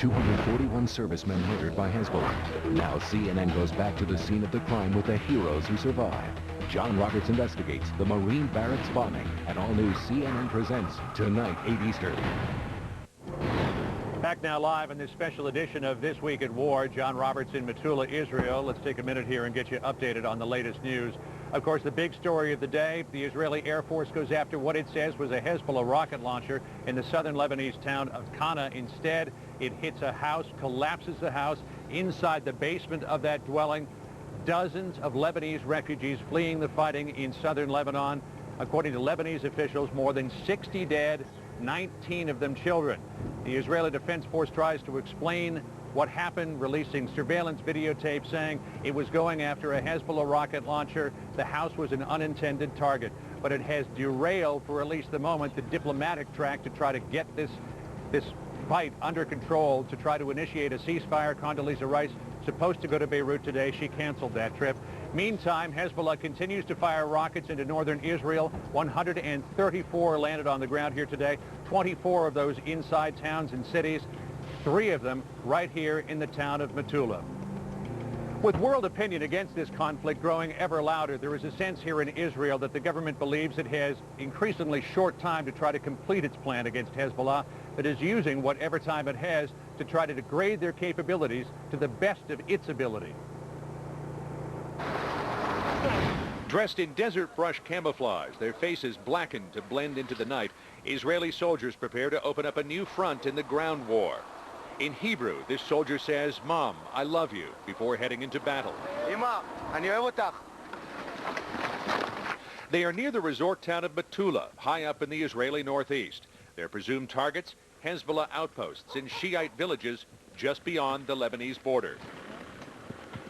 241 servicemen murdered by Hezbollah. Now CNN goes back to the scene of the crime with the heroes who survived. John Roberts investigates the Marine barracks bombing. And all new CNN presents tonight, 8 Eastern. Back now live in this special edition of This Week at War. John Roberts in Metula, Israel. Let's take a minute here and get you updated on the latest news. Of course, the big story of the day, the Israeli Air Force goes after what it says was a Hezbollah rocket launcher in the southern Lebanese town of Kana. Instead, it hits a house, collapses the house. Inside the basement of that dwelling, dozens of Lebanese refugees fleeing the fighting in southern Lebanon. According to Lebanese officials, more than 60 dead, 19 of them children. The Israeli Defense Force tries to explain what happened, releasing surveillance videotape saying it was going after a Hezbollah rocket launcher. The house was an unintended target, but it has derailed for at least the moment the diplomatic track to try to get this fight under control, to try to initiate a ceasefire. Condoleezza Rice supposed to go to Beirut today. She canceled that trip. Meantime, Hezbollah continues to fire rockets into northern Israel. 134 landed on the ground here today, 24 of those inside towns and cities, 3 of them right here in the town of Metula. With world opinion against this conflict growing ever louder, there is a sense here in Israel that the government believes it has increasingly short time to try to complete its plan against Hezbollah, but is using whatever time it has to try to degrade their capabilities to the best of its ability. Dressed in desert brush camouflage, their faces blackened to blend into the night, Israeli soldiers prepare to open up a new front in the ground war. In Hebrew, this soldier says, "Mom, I love you," before heading into battle. They are near the resort town of Metula, high up in the Israeli northeast. Their presumed targets, Hezbollah outposts in Shiite villages just beyond the Lebanese border.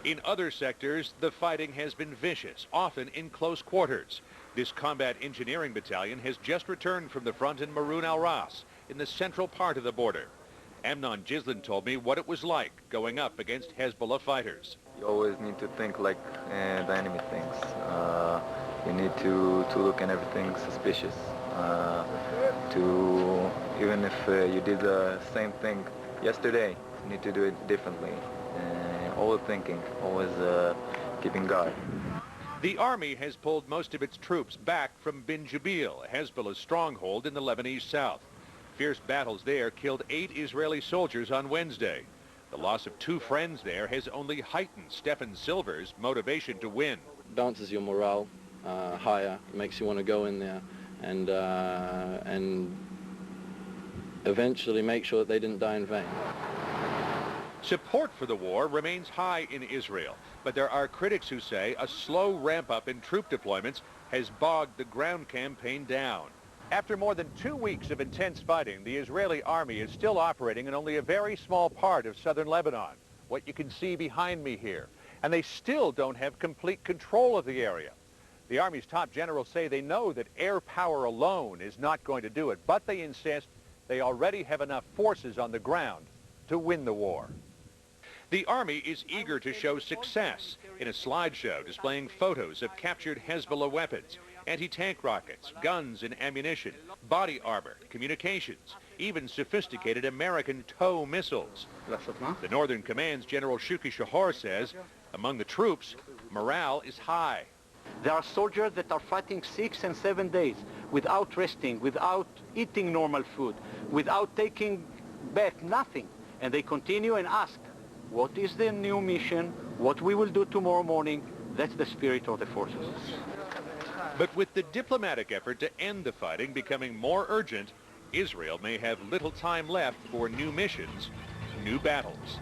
In other sectors, the fighting has been vicious, often in close quarters. This combat engineering battalion has just returned from the front in Maroun al-Ras, in the central part of the border. Amnon Gislin told me what it was like going up against Hezbollah fighters. You always need to think like the enemy thinks. You need to look at everything suspicious. Even if you did the same thing yesterday, you need to do it differently. Always thinking, always keeping guard. The army has pulled most of its troops back from Bin Jubil, Hezbollah's stronghold in the Lebanese south. Fierce battles there killed 8 Israeli soldiers on Wednesday. The loss of 2 friends there has only heightened Stefan Silver's motivation to win. Bounces your morale higher, makes you want to go in there and eventually make sure that they didn't die in vain. Support for the war remains high in Israel, but there are critics who say a slow ramp-up in troop deployments has bogged the ground campaign down. After more than 2 weeks of intense fighting, the Israeli army is still operating in only a very small part of southern Lebanon, what you can see behind me here, and they still don't have complete control of the area. The Army's top generals say they know that air power alone is not going to do it, but they insist they already have enough forces on the ground to win the war. The Army is eager to show success in a slideshow displaying photos of captured Hezbollah weapons, anti-tank rockets, guns and ammunition, body armor, communications, even sophisticated American TOW missiles. The Northern Command's General Shuki Shahor says among the troops, morale is high. There are soldiers that are fighting 6 and 7 days without resting, without eating normal food, without taking bath, nothing. And they continue and ask, what is the new mission? What we will do tomorrow morning? That's the spirit of the forces. But with the diplomatic effort to end the fighting becoming more urgent, Israel may have little time left for new missions, new battles.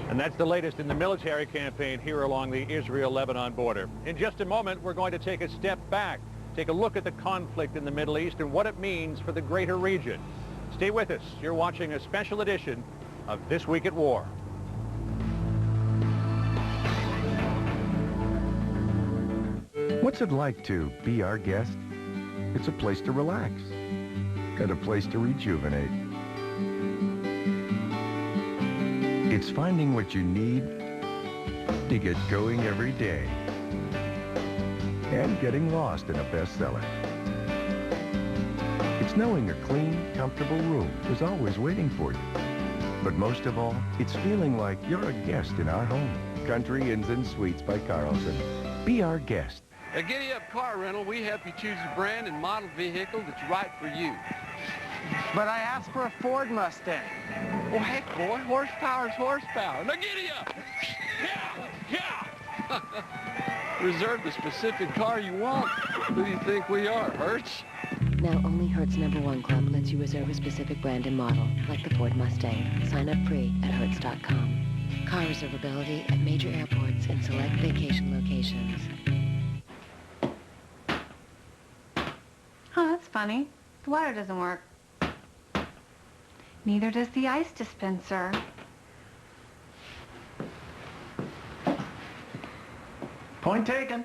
And that's the latest in the military campaign here along the Israel-Lebanon border. In just a moment, we're going to take a step back, take a look at the conflict in the Middle East and what it means for the greater region. Stay with us. You're watching a special edition of This Week at War. What's it like to be our guest? It's a place to relax and a place to rejuvenate. It's finding what you need to get going every day and getting lost in a bestseller. It's knowing a clean, comfortable room is always waiting for you. But most of all, it's feeling like you're a guest in our home. Country Inns and Suites by Carlson. Be our guest. At Giddy Up Car Rental, we help you choose a brand and model vehicle that's right for you. But I asked for a Ford Mustang. Well, heck, boy, horsepower's horsepower. Now giddy up! Yeah! Reserve the specific car you want. Who do you think we are, Hertz? Now only Hertz #1 Club lets you reserve a specific brand and model, like the Ford Mustang. Sign up free at Hertz.com. Car reservability at major airports and select vacation locations. Oh, that's funny. The water doesn't work. Neither does the ice dispenser. Point taken.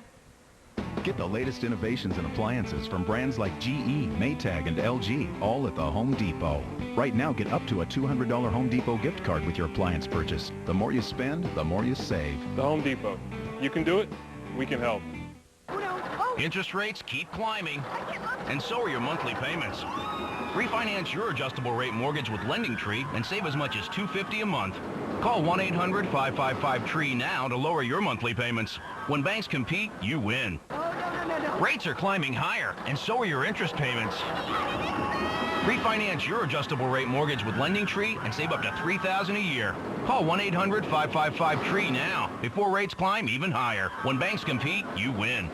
Get the latest innovations in appliances from brands like GE, Maytag, and LG, all at the Home Depot. Right now, get up to a $200 Home Depot gift card with your appliance purchase. The more you spend, the more you save. The Home Depot. You can do it, we can help. Interest rates keep climbing, and so are your monthly payments. Refinance your adjustable rate mortgage with LendingTree and save as much as $250 a month. Call 1-800-555-TREE now to lower your monthly payments. When banks compete, you win. Rates are climbing higher, and so are your interest payments. Refinance your adjustable rate mortgage with LendingTree and save up to $3,000 a year. Call 1-800-555-TREE now before rates climb even higher. When banks compete, you win.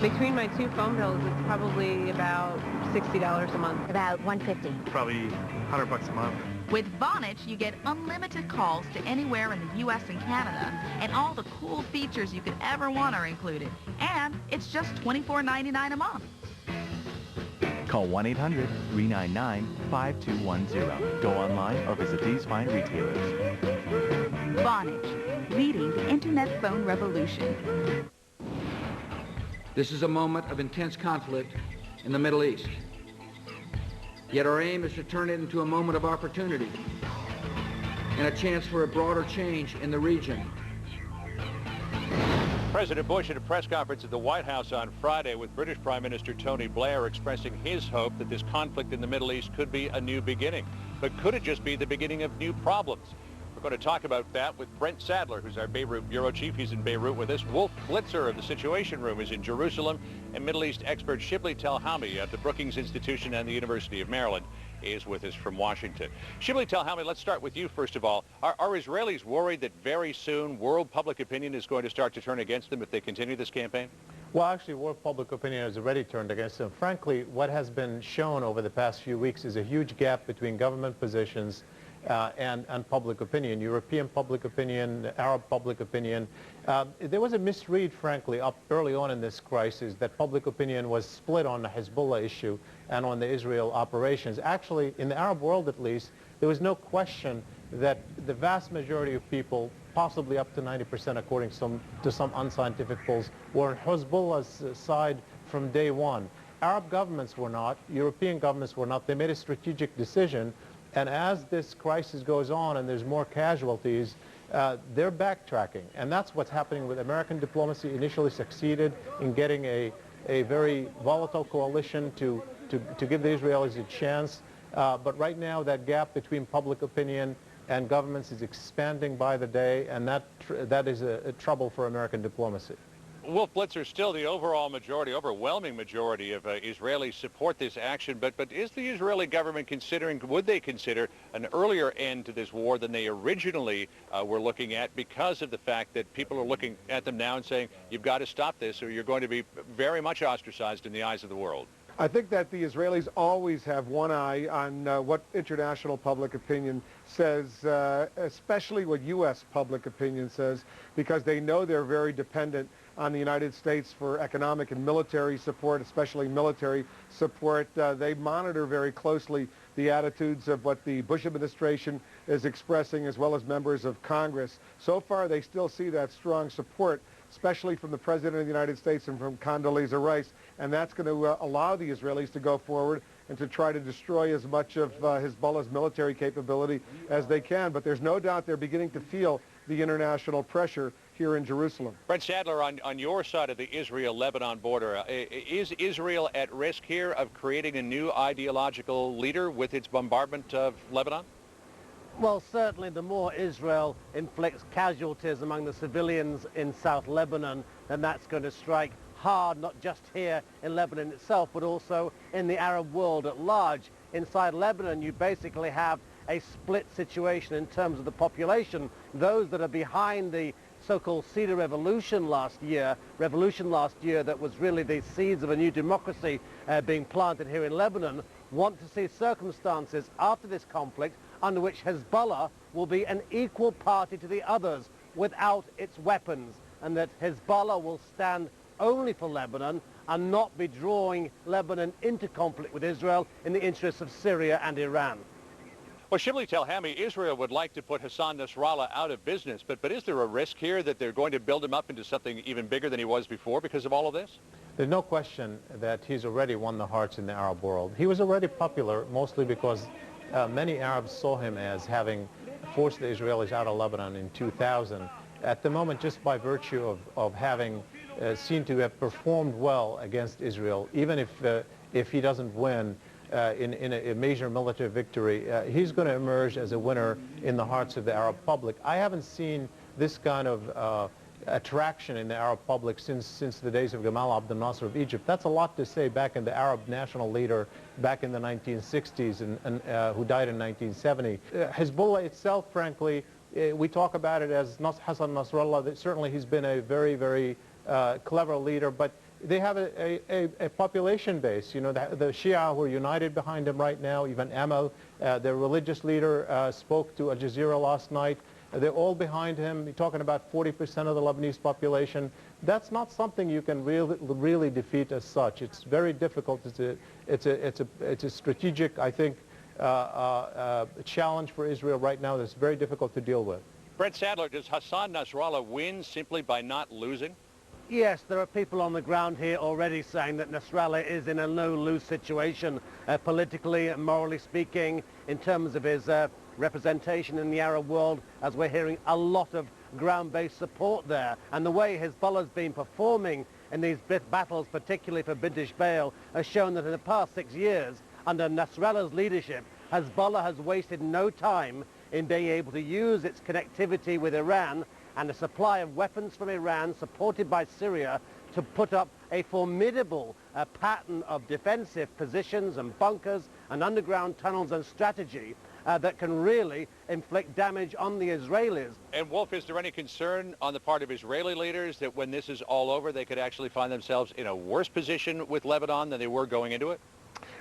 Between my two phone bills, it's probably about $60 a month. About $150. Probably $100 a month. With Vonage, you get unlimited calls to anywhere in the U.S. and Canada, and all the cool features you could ever want are included. And it's just $24.99 a month. Call 1-800-399-5210. Go online or visit these fine retailers. Vonage, leading the Internet phone revolution. This is a moment of intense conflict in the Middle East. Yet our aim is to turn it into a moment of opportunity and a chance for a broader change in the region. President Bush at a press conference at the White House on Friday with British Prime Minister Tony Blair expressing his hope that this conflict in the Middle East could be a new beginning. But could it just be the beginning of new problems? We're going to talk about that with Brent Sadler, who's our Beirut bureau chief. He's in Beirut with us. Wolf Blitzer of the Situation Room is in Jerusalem. And Middle East expert Shibli Telhami at the Brookings Institution and the University of Maryland is with us from Washington. Shibli Telhami, let's start with you first of all. Are Israelis worried that very soon world public opinion is going to start to turn against them if they continue this campaign? Well, actually, world public opinion has already turned against them. Frankly, what has been shown over the past few weeks is a huge gap between government positions and public opinion, European public opinion, Arab public opinion. There was a misread, frankly, up early on in this crisis that public opinion was split on the Hezbollah issue and on the Israel operations. Actually, in the Arab world at least, there was no question that the vast majority of people, possibly up to 90% according to some unscientific polls, were on Hezbollah's side from day one. Arab governments were not, European governments were not. They made a strategic decision. And as this crisis goes on and there's more casualties, they're backtracking. And that's what's happening with American diplomacy. Initially succeeded in getting a very volatile coalition to give the Israelis a chance. But right now that gap between public opinion and governments is expanding by the day, and that is a trouble for American diplomacy. Wolf Blitzer, still the overall majority, overwhelming majority of Israelis support this action, but is the Israeli government considering, would they consider an earlier end to this war than they originally were looking at, because of the fact that people are looking at them now and saying, you've got to stop this or you're going to be very much ostracized in the eyes of the world? I think that the Israelis always have one eye on what international public opinion says, especially what U.S. public opinion says, because they know they're very dependent on the United States for economic and military support, especially military support. They monitor very closely the attitudes of what the Bush administration is expressing, as well as members of Congress. So far, they still see that strong support, especially from the President of the United States and from Condoleezza Rice, and that's going to allow the Israelis to go forward and to try to destroy as much of Hezbollah's military capability as they can. But there's no doubt they're beginning to feel the international pressure here in Jerusalem. Brent Sadler, on your side of the Israel-Lebanon border, is Israel at risk here of creating a new ideological leader with its bombardment of Lebanon? Well, certainly the more Israel inflicts casualties among the civilians in South Lebanon, then that's going to strike hard, not just here in Lebanon itself, but also in the Arab world at large. Inside Lebanon, you basically have a split situation in terms of the population. Those that are behind the so-called Cedar Revolution last year that was really the seeds of a new democracy being planted here in Lebanon, want to see circumstances after this conflict under which Hezbollah will be an equal party to the others without its weapons, and that Hezbollah will stand only for Lebanon and not be drawing Lebanon into conflict with Israel in the interests of Syria and Iran. Well, Shibli Telhami, Israel would like to put Hassan Nasrallah out of business, but is there a risk here that they're going to build him up into something even bigger than he was before because of all of this? There's no question that he's already won the hearts in the Arab world. He was already popular mostly because many Arabs saw him as having forced the Israelis out of Lebanon in 2000. At the moment, just by virtue of having seemed to have performed well against Israel, even if he doesn't win in a major military victory, he's going to emerge as a winner in the hearts of the Arab public. I haven't seen this kind of attraction in the Arab public since the days of Gamal Abdel Nasser of Egypt. That's a lot to say back in the Arab national leader back in the 1960s and who died in 1970. Hezbollah itself, frankly, we talk about it as Hassan Nasrallah. Certainly he's been a very, very clever leader, but they have a population base. You know, the Shia who are united behind him right now, even Amal, their religious leader, spoke to Al Jazeera last night. They're all behind him. You're talking about 40% of the Lebanese population. That's not something you can really defeat as such. It's very difficult. It's a strategic, I think, challenge for Israel right now that's very difficult to deal with. Brent Sadler, does Hassan Nasrallah win simply by not losing? Yes, there are people on the ground here already saying that Nasrallah is in a no-lose situation, politically and morally speaking, in terms of his representation in the Arab world, as we're hearing a lot of ground-based support there. And the way Hezbollah's been performing in these battles, particularly for British Baal, has shown that in the past 6 years, under Nasrallah's leadership, Hezbollah has wasted no time in being able to use its connectivity with Iran and a supply of weapons from Iran, supported by Syria, to put up a formidable pattern of defensive positions and bunkers and underground tunnels and strategy that can really inflict damage on the Israelis. And Wolf, is there any concern on the part of Israeli leaders that when this is all over, they could actually find themselves in a worse position with Lebanon than they were going into it?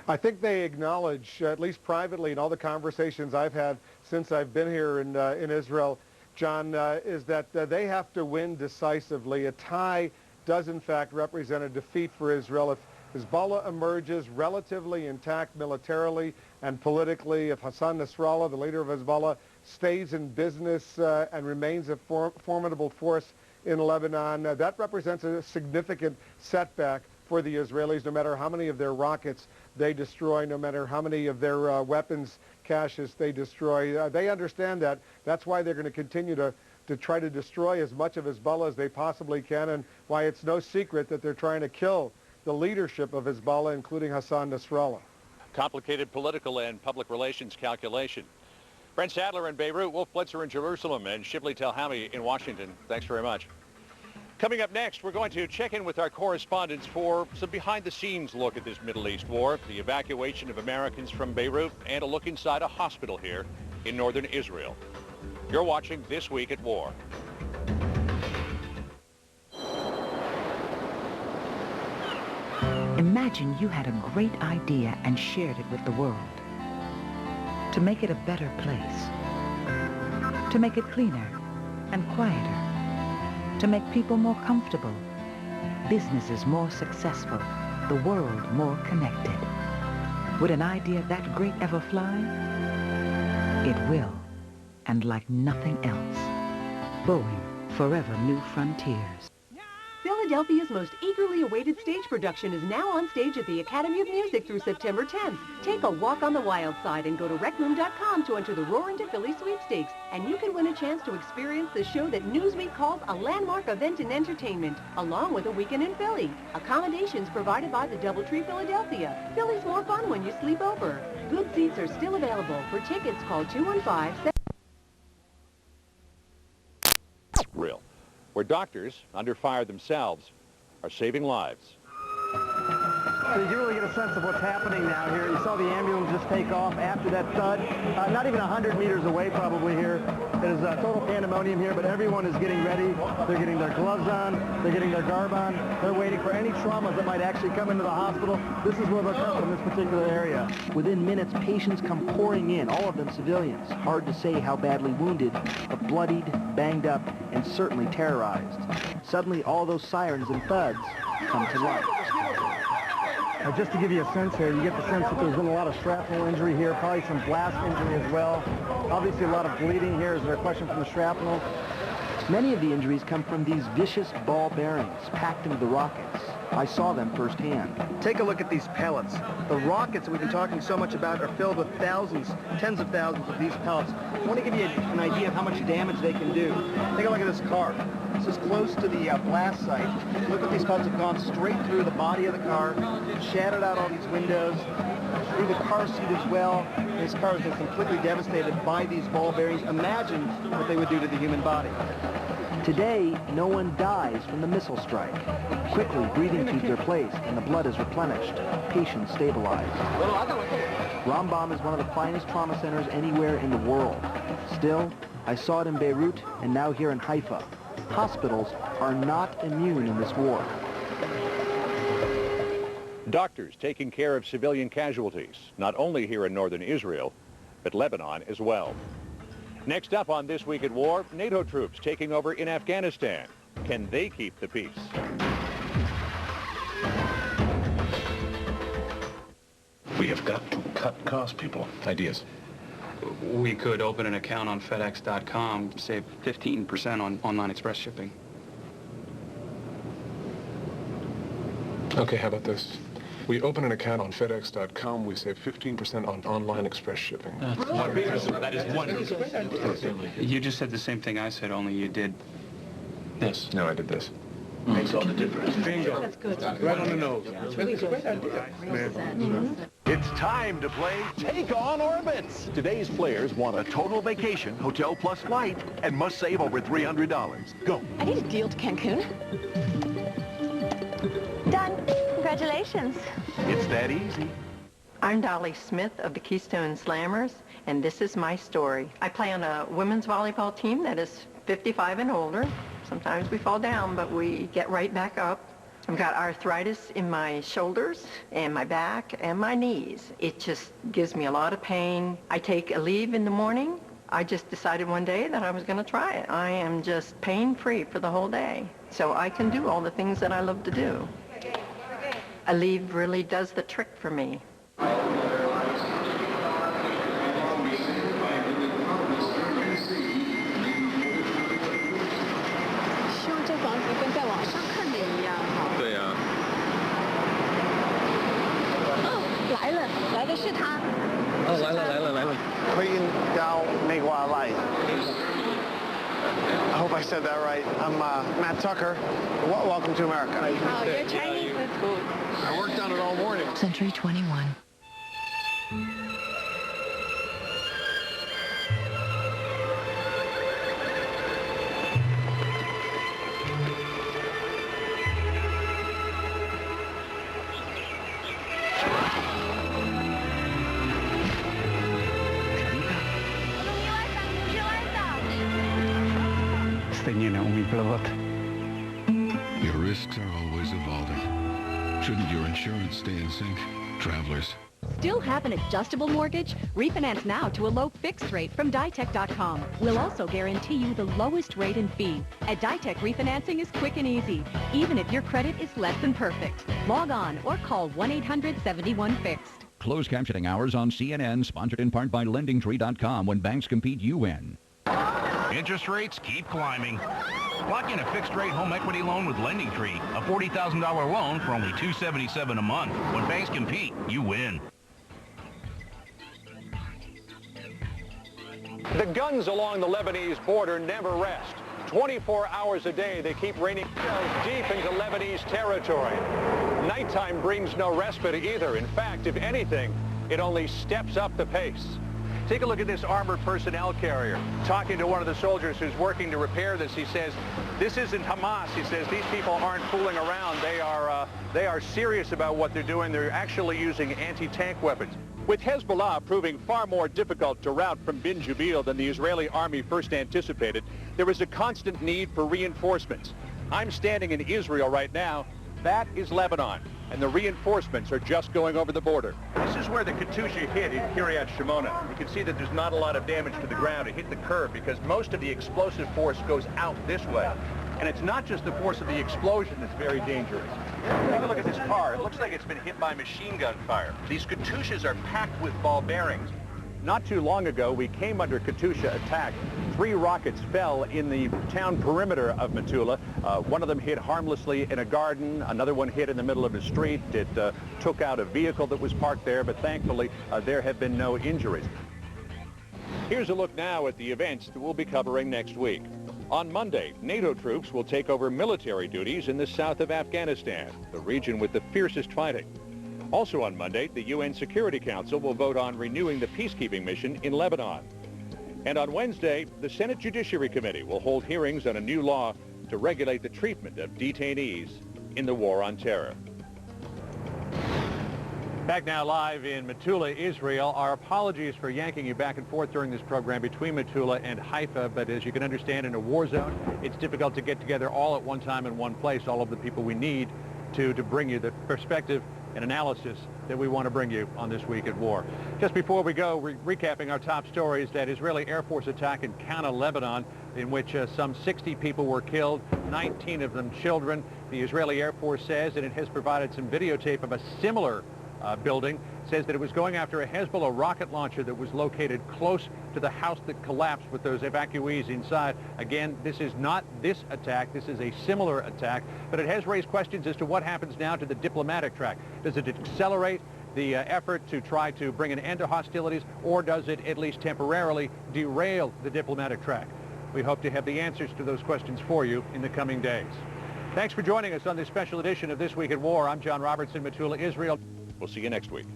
I think they acknowledge, at least privately in all the conversations I've had since I've been here in Israel, John, is that they have to win decisively. A tie does in fact represent a defeat for Israel. If Hezbollah emerges relatively intact militarily and politically, if Hassan Nasrallah, the leader of Hezbollah, stays in business and remains a formidable force in Lebanon, that represents a significant setback for the Israelis, no matter how many of their rockets they destroy, no matter how many of their weapons caches they destroy. They understand that. That's why they're going to continue to try to destroy as much of Hezbollah as they possibly can, and why it's no secret that they're trying to kill the leadership of Hezbollah, including Hassan Nasrallah. Complicated political and public relations calculation. Brent Sadler in Beirut, Wolf Blitzer in Jerusalem, and Shibli Telhami in Washington. Thanks very much. Coming up next, we're going to check in with our correspondents for some behind-the-scenes look at this Middle East war, the evacuation of Americans from Beirut, and a look inside a hospital here in northern Israel. You're watching This Week at War. Imagine you had a great idea and shared it with the world. To make it a better place. To make it cleaner and quieter. To make people more comfortable. Businesses more successful. The world more connected. Would an idea that great ever fly? It will, and like nothing else. Boeing, forever new frontiers. Philadelphia's most eagerly awaited stage production is now on stage at the Academy of Music through September 10th. Take a walk on the wild side and go to recroom.com to enter the Roar into Philly sweepstakes, and you can win a chance to experience the show that Newsweek calls a landmark event in entertainment, along with a weekend in Philly. Accommodations provided by the Doubletree Philadelphia. Philly's more fun when you sleep over. Good seats are still available. For tickets, call 215-7... Real, where doctors, under fire themselves, are saving lives. So you can really get a sense of what's happening now here. You saw the ambulance just take off after that thud. Not even 100 meters away probably here. There's total pandemonium here, but everyone is getting ready. They're getting their gloves on. They're getting their garb on. They're waiting for any traumas that might actually come into the hospital. This is where they'll come from, this particular area. Within minutes, patients come pouring in, all of them civilians. Hard to say how badly wounded, but bloodied, banged up, and certainly terrorized. Suddenly, all those sirens and thuds come to life. Just to give you a sense here, you get the sense that there's been a lot of shrapnel injury here, probably some blast injury as well. Obviously a lot of bleeding here. Is there a question from the shrapnel? Many of the injuries come from these vicious ball bearings packed into the rockets. I saw them firsthand. Take a look at these pellets. The rockets that we've been talking so much about are filled with thousands, tens of thousands of these pellets. I want to give you an idea of how much damage they can do. Take a look at this car. This is close to the blast site. Look at these pellets have gone straight through the body of the car, shattered out all these windows, through the car seat as well. This car has been completely devastated by these ball bearings. Imagine what they would do to the human body. Today, no one dies from the missile strike. Quickly, breathing tubes are placed and the blood is replenished. Patients stabilized. Rambam is one of the finest trauma centers anywhere in the world. Still, I saw it in Beirut and now here in Haifa. Hospitals are not immune in this war. Doctors taking care of civilian casualties, not only here in northern Israel, but Lebanon as well. Next up on This Week at War, NATO troops taking over in Afghanistan. Can they keep the peace? We have got to cut costs, people. Ideas. We could open an account on FedEx.com, save 15% on online express shipping. Okay, how about this? We open an account on FedEx.com, we save 15% on online express shipping. That is wonderful. You just said the same thing I said, only you did this. No, I did this. Makes all the difference. Bingo. That's good. Right on the nose. It's really a great idea. It's time to play Take On Orbits. Today's players want a total vacation, hotel plus flight, and must save over $300. Go. I need a deal to Cancun. Done. Congratulations. It's that easy. I'm Dolly Smith of the Keystone Slammers, and this is my story. I play on a women's volleyball team that is 55 and older. Sometimes we fall down, but we get right back up. I've got arthritis in my shoulders and my back and my knees. It just gives me a lot of pain. I take a leave in the morning. I just decided one day that I was going to try it. I am just pain-free for the whole day, so I can do all the things that I love to do. A leave really does the trick for me. 是他。哦，来了来了来了。Clean down Megwa Light. I hope I said that right. I'm Matt Tucker. Welcome to America. Oh, your Chinese is good. I worked on it all morning. Century 21. Your risks are always evolving. Shouldn't your insurance stay in sync? Travelers. Still have an adjustable mortgage? Refinance now to a low fixed rate from Ditech.com. We'll also guarantee you the lowest rate and fee. At Ditech, refinancing is quick and easy, even if your credit is less than perfect. Log on or call 1-800-71-FIXED. Closed captioning hours on CNN, sponsored in part by LendingTree.com. When banks compete, you win. Interest rates keep climbing. Lock in a fixed-rate home equity loan with LendingTree, a $40,000 loan for only $277 a month. When banks compete, you win. The guns along the Lebanese border never rest. 24 hours a day, they keep raining shells deep into Lebanese territory. Nighttime brings no respite either. In fact, if anything, it only steps up the pace. Take a look at this armored personnel carrier. Talking to one of the soldiers who's working to repair this, he says, this isn't Hamas. He says, these people aren't fooling around. They are serious about what they're doing. They're actually using anti-tank weapons. With Hezbollah proving far more difficult to rout from Bin Jubil than the Israeli army first anticipated, there is a constant need for reinforcements. I'm standing in Israel right now. That is Lebanon, and the reinforcements are just going over the border. This is where the Katyusha hit in Kiryat Shimona. You can see that there's not a lot of damage to the ground. It hit the curb because most of the explosive force goes out this way. And it's not just the force of the explosion that's very dangerous. Take a look at this car. It looks like it's been hit by machine gun fire. These Katyushas are packed with ball bearings. Not too long ago, we came under Katyusha attack. 3 rockets fell in the town perimeter of Metula. One of them hit harmlessly in a garden. Another one hit in the middle of a street. It took out a vehicle that was parked there, but thankfully, there have been no injuries. Here's a look now at the events that we'll be covering next week. On Monday, NATO troops will take over military duties in the south of Afghanistan, the region with the fiercest fighting. Also on Monday, the UN Security Council will vote on renewing the peacekeeping mission in Lebanon. And on Wednesday, the Senate Judiciary Committee will hold hearings on a new law to regulate the treatment of detainees in the war on terror. Back now live in Metula, Israel. Our apologies for yanking you back and forth during this program between Metula and Haifa, but as you can understand, in a war zone, it's difficult to get together all at one time in one place, all of the people we need to bring you the perspective and analysis that we want to bring you on this week at war. Just before we go, recapping our top stories, that Israeli Air Force attack in Kana, Lebanon, in which some 60 people were killed, 19 of them children. The Israeli Air Force says, and it has provided some videotape of a similar building, says that it was going after a Hezbollah rocket launcher that was located close to the house that collapsed with those evacuees inside. Again, this is not this attack. This is a similar attack, but it has raised questions as to what happens now to the diplomatic track. Does it accelerate the effort to try to bring an end to hostilities, or does it at least temporarily derail the diplomatic track? We hope to have the answers to those questions for you in the coming days. Thanks for joining us on this special edition of This Week at War. I'm John Roberts in Metula, Israel. We'll see you next week.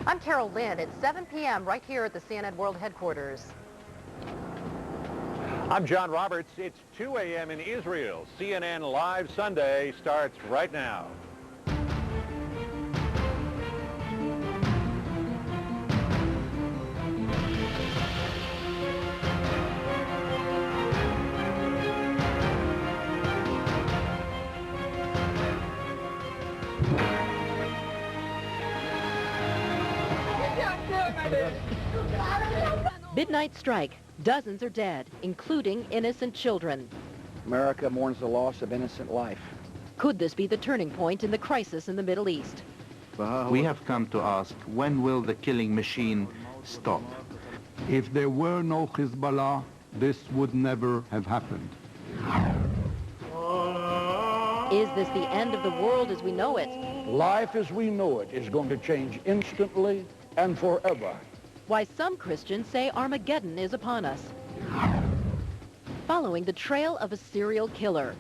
I'm Carol Lynn. It's 7 p.m. right here at the CNN World Headquarters. I'm John Roberts. It's 2 a.m. in Israel. CNN Live Sunday starts right now. Midnight strike. Dozens are dead, including innocent children. America mourns the loss of innocent life. Could this be the turning point in the crisis in the Middle East? We have come to ask, when will the killing machine stop? If there were no Hezbollah, this would never have happened. Is this the end of the world as we know it? Life as we know it is going to change instantly and forever. Why some Christians say Armageddon is upon us. Following the trail of a serial killer.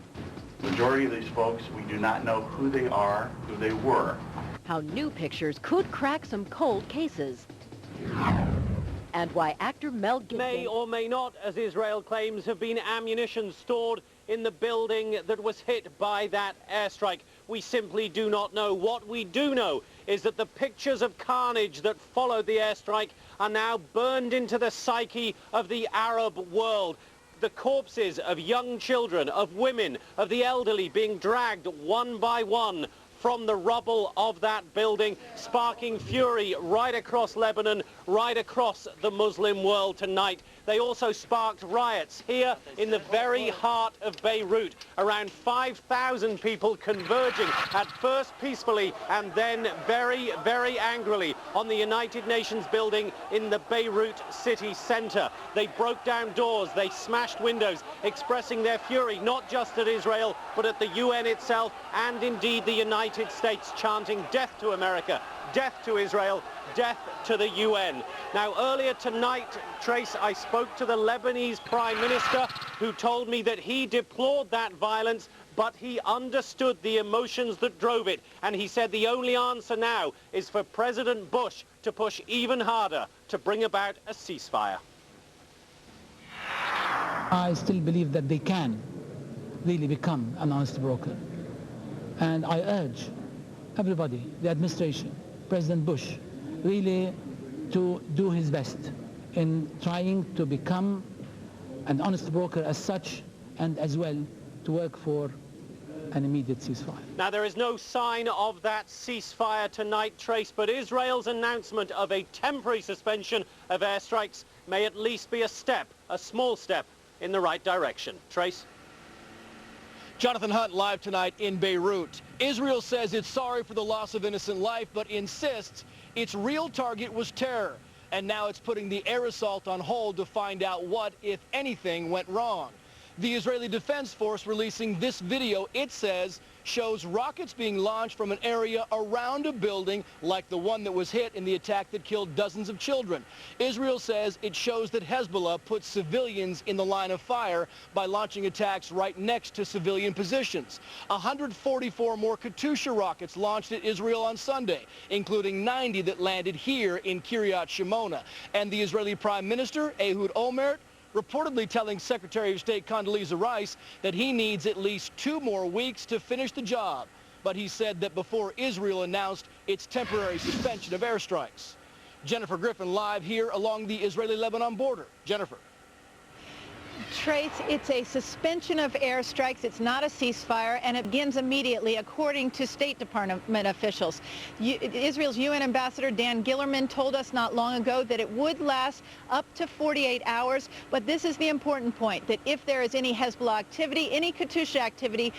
Majority of these folks, we do not know who they are, who they were. How new pictures could crack some cold cases. And why actor Mel Gibson may or may not, as Israel claims, have been ammunition stored in the building that was hit by that airstrike. We simply do not know. What we do know is that the pictures of carnage that followed the airstrike are now burned into the psyche of the Arab world. The corpses of young children, of women, of the elderly being dragged one by one from the rubble of that building, sparking fury right across Lebanon, right across the Muslim world tonight. They also sparked riots here in the very heart of Beirut. Around 5,000 people converging, at first peacefully and then very, very angrily on the United Nations building in the Beirut city centre. They broke down doors, they smashed windows, expressing their fury not just at Israel but at the UN itself and indeed the United States, chanting death to America, death to Israel, death to the UN. Now, earlier tonight, Trace, I spoke to the Lebanese Prime Minister, who told me that he deplored that violence, but he understood the emotions that drove it. And he said the only answer now is for President Bush to push even harder to bring about a ceasefire. I still believe that they can really become an honest broker. And I urge everybody, the administration, President Bush, really to do his best in trying to become an honest broker as such, and as well to work for an immediate ceasefire. Now, there is no sign of that ceasefire tonight, Trace, but Israel's announcement of a temporary suspension of airstrikes may at least be a step, a small step, in the right direction. Trace? Jonathan Hunt live tonight in Beirut. Israel says it's sorry for the loss of innocent life, but insists its real target was terror. And now it's putting the air assault on hold to find out what, if anything, went wrong. The Israeli Defense Force releasing this video, it says, shows rockets being launched from an area around a building like the one that was hit in the attack that killed dozens of children. Israel says it shows that Hezbollah puts civilians in the line of fire by launching attacks right next to civilian positions. 144 more Katyusha rockets launched at Israel on Sunday, including 90 that landed here in Kiryat Shimona. And the Israeli Prime Minister, Ehud Olmert, reportedly telling Secretary of State Condoleezza Rice that he needs at least 2 more weeks to finish the job. But he said that before Israel announced its temporary suspension of airstrikes. Jennifer Griffin live here along the Israeli-Lebanon border. Jennifer. Trace, it's a suspension of airstrikes. It's not a ceasefire, and it begins immediately, according to State Department officials. Israel's UN ambassador Dan Gillerman told us not long ago that it would last up to 48 hours, but this is the important point, that if there is any Hezbollah activity, any Katyusha activity,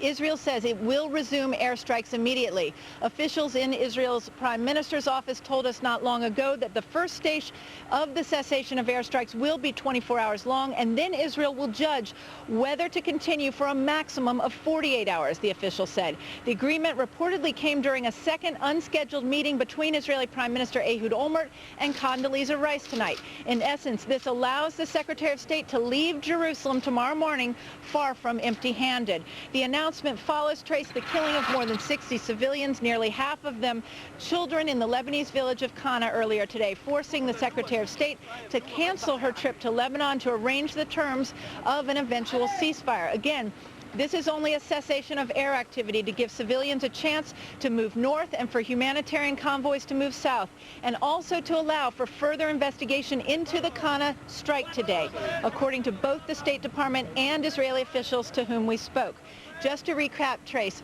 Israel says it will resume airstrikes immediately. Officials in Israel's Prime Minister's office told us not long ago that the first stage of the cessation of airstrikes will be 24 hours long, and then Israel will judge whether to continue for a maximum of 48 hours, the official said. The agreement reportedly came during a second unscheduled meeting between Israeli Prime Minister Ehud Olmert and Condoleezza Rice tonight. In essence, this allows the Secretary of State to leave Jerusalem tomorrow morning far from empty-handed. The announcement follows, Trace, the killing of more than 60 civilians, nearly half of them children, in the Lebanese village of Kana earlier today, forcing the Secretary of State to cancel her trip to Lebanon to arrange the terms of an eventual ceasefire. Again, this is only a cessation of air activity to give civilians a chance to move north and for humanitarian convoys to move south, and also to allow for further investigation into the Kana strike today, according to both the State Department and Israeli officials to whom we spoke. Just to recap, Trace,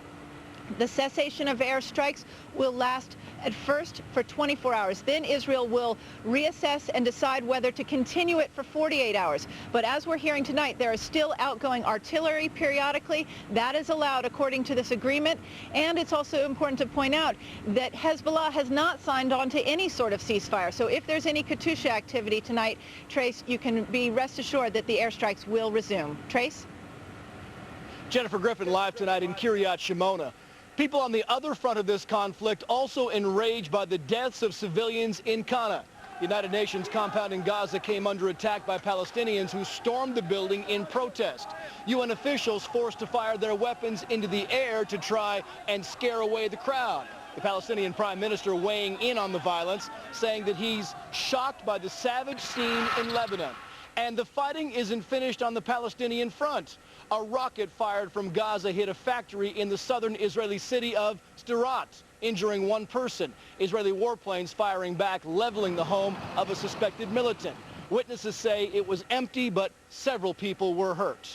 the cessation of airstrikes will last at first for 24 hours. Then Israel will reassess and decide whether to continue it for 48 hours. But as we're hearing tonight, there is still outgoing artillery periodically. That is allowed according to this agreement. And it's also important to point out that Hezbollah has not signed on to any sort of ceasefire. So if there's any Katyusha activity tonight, Trace, you can be rest assured that the airstrikes will resume. Trace? Jennifer Griffin live tonight in Kiryat Shimona. People on the other front of this conflict also enraged by the deaths of civilians in Kana. The United Nations compound in Gaza came under attack by Palestinians who stormed the building in protest. UN officials forced to fire their weapons into the air to try and scare away the crowd. The Palestinian Prime Minister weighing in on the violence, saying that he's shocked by the savage scene in Lebanon. And the fighting isn't finished on the Palestinian front. A rocket fired from Gaza hit a factory in the southern Israeli city of Sderot, injuring 1 person. Israeli warplanes firing back, leveling the home of a suspected militant. Witnesses say it was empty, but several people were hurt.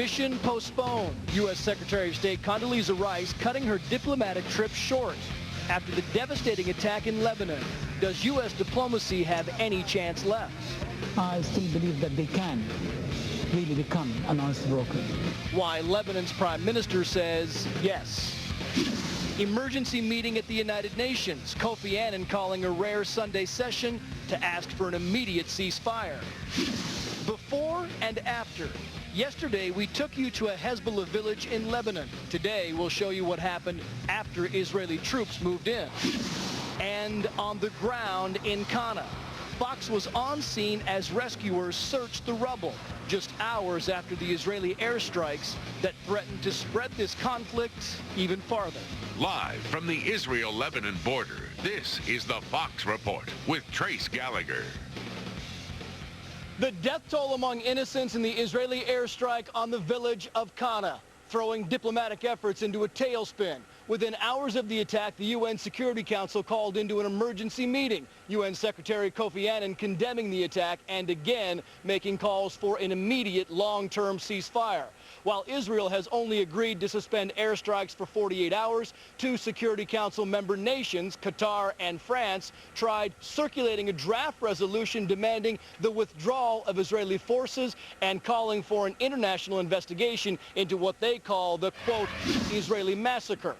Mission postponed. U.S. Secretary of State Condoleezza Rice cutting her diplomatic trip short after the devastating attack in Lebanon. Does U.S. diplomacy have any chance left? I still believe that they can really become an honest broker. Why Lebanon's prime minister says yes. Emergency meeting at the United Nations. Kofi Annan calling a rare Sunday session to ask for an immediate ceasefire. Before and after. Yesterday, we took you to a Hezbollah village in Lebanon. Today, we'll show you what happened after Israeli troops moved in. And on the ground in Qana. Fox was on scene as rescuers searched the rubble, just hours after the Israeli airstrikes that threatened to spread this conflict even farther. Live from the Israel-Lebanon border, this is the Fox Report with Trace Gallagher. The death toll among innocents in the Israeli airstrike on the village of Qana, throwing diplomatic efforts into a tailspin. Within hours of the attack, the UN Security Council called into an emergency meeting. UN Secretary Kofi Annan condemning the attack and again making calls for an immediate long-term ceasefire. While Israel has only agreed to suspend airstrikes for 48 hours, two Security Council member nations, Qatar and France, tried circulating a draft resolution demanding the withdrawal of Israeli forces and calling for an international investigation into what they call the, quote, Israeli massacre.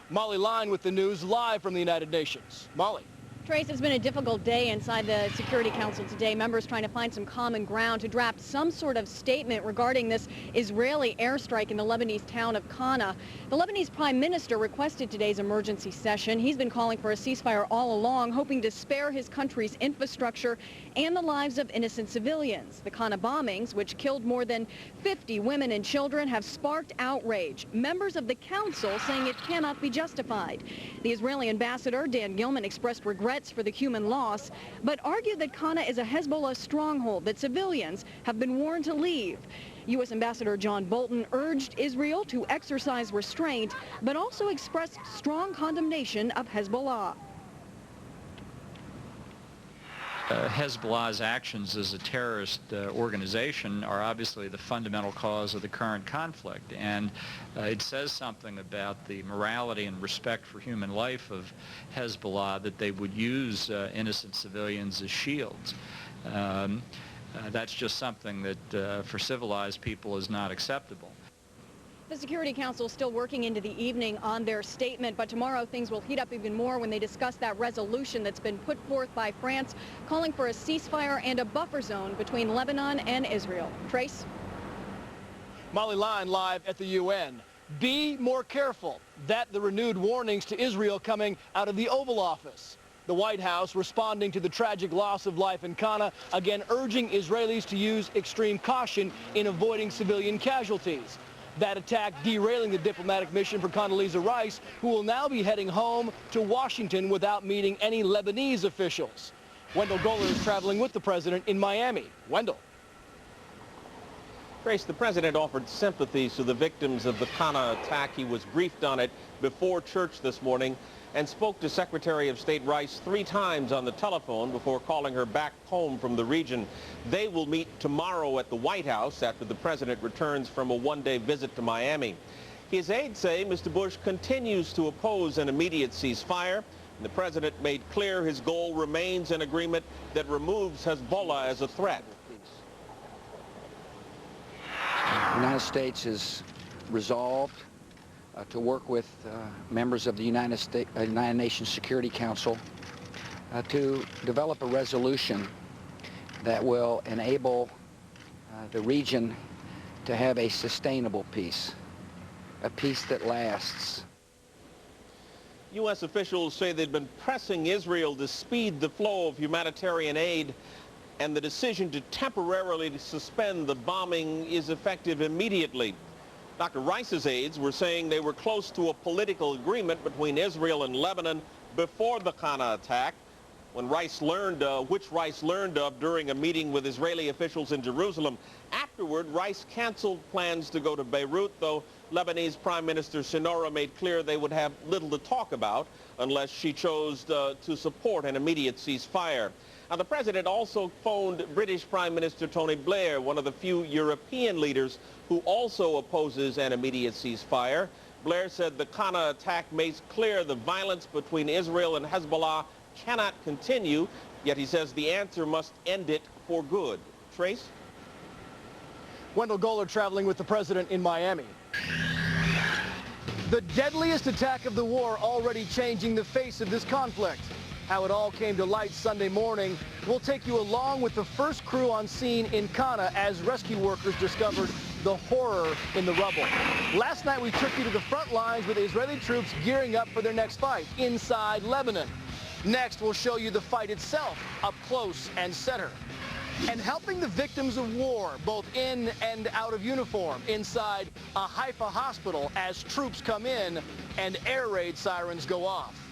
Molly Line with the news live from the United Nations. Molly. Trace, it's been a difficult day inside the Security Council today. Members trying to find some common ground to draft some sort of statement regarding this Israeli airstrike in the Lebanese town of Qana. The Lebanese Prime Minister requested today's emergency session. He's been calling for a ceasefire all along, hoping to spare his country's infrastructure and the lives of innocent civilians. The Qana bombings, which killed more than 50 women and children, have sparked outrage. Members of the council saying it cannot be justified. The Israeli ambassador, Dan Gilman, expressed regret for the human loss, but argued that Qana is a Hezbollah stronghold that civilians have been warned to leave. U.S. Ambassador John Bolton urged Israel to exercise restraint, but also expressed strong condemnation of Hezbollah. Hezbollah's actions as a terrorist organization are obviously the fundamental cause of the current conflict, and it says something about the morality and respect for human life of Hezbollah that they would use innocent civilians as shields. That's just something that for civilized people is not acceptable. The Security Council is still working into the evening on their statement, but tomorrow things will heat up even more when they discuss that resolution that's been put forth by France calling for a ceasefire and a buffer zone between Lebanon and Israel. Trace? Molly Line live at the UN. Be more careful. That the renewed warnings to Israel coming out of the Oval Office. The White House responding to the tragic loss of life in Qana, again urging Israelis to use extreme caution in avoiding civilian casualties. That attack derailing the diplomatic mission for Condoleezza Rice, who will now be heading home to Washington without meeting any Lebanese officials. Wendell Golan is traveling with the president in Miami. Wendell. Grace, the president offered sympathies to the victims of the Qana attack. He was briefed on it before church this morning and spoke to Secretary of State Rice 3 times on the telephone before calling her back home from the region. They will meet tomorrow at the White House after the president returns from a one-day visit to Miami. His aides say Mr. Bush continues to oppose an immediate ceasefire, and the president made clear his goal remains an agreement that removes Hezbollah as a threat. The United States is resolved to work with members of the United Nations Security Council to develop a resolution that will enable the region to have a sustainable peace, a peace that lasts. U.S. officials say they've been pressing Israel to speed the flow of humanitarian aid, and the decision to temporarily suspend the bombing is effective immediately. Dr. Rice's aides were saying they were close to a political agreement between Israel and Lebanon before the Qana attack, when Rice learned, which Rice learned of during a meeting with Israeli officials in Jerusalem. Afterward, Rice canceled plans to go to Beirut, though Lebanese Prime Minister Sinora made clear they would have little to talk about unless she chose to support an immediate ceasefire. Now, the president also phoned British Prime Minister Tony Blair, one of the few European leaders who also opposes an immediate ceasefire. Blair said the Qana attack makes clear the violence between Israel and Hezbollah cannot continue, yet he says the answer must end it for good. Trace? Wendell Golan traveling with the president in Miami. The deadliest attack of the war already changing the face of this conflict. How it all came to light Sunday morning. We'll take you along with the first crew on scene in Qana as rescue workers discovered the horror in the rubble. Last night we took you to the front lines with Israeli troops gearing up for their next fight inside Lebanon. Next we'll show you the fight itself up close and center. And helping the victims of war, both in and out of uniform, inside a Haifa hospital as troops come in and air raid sirens go off.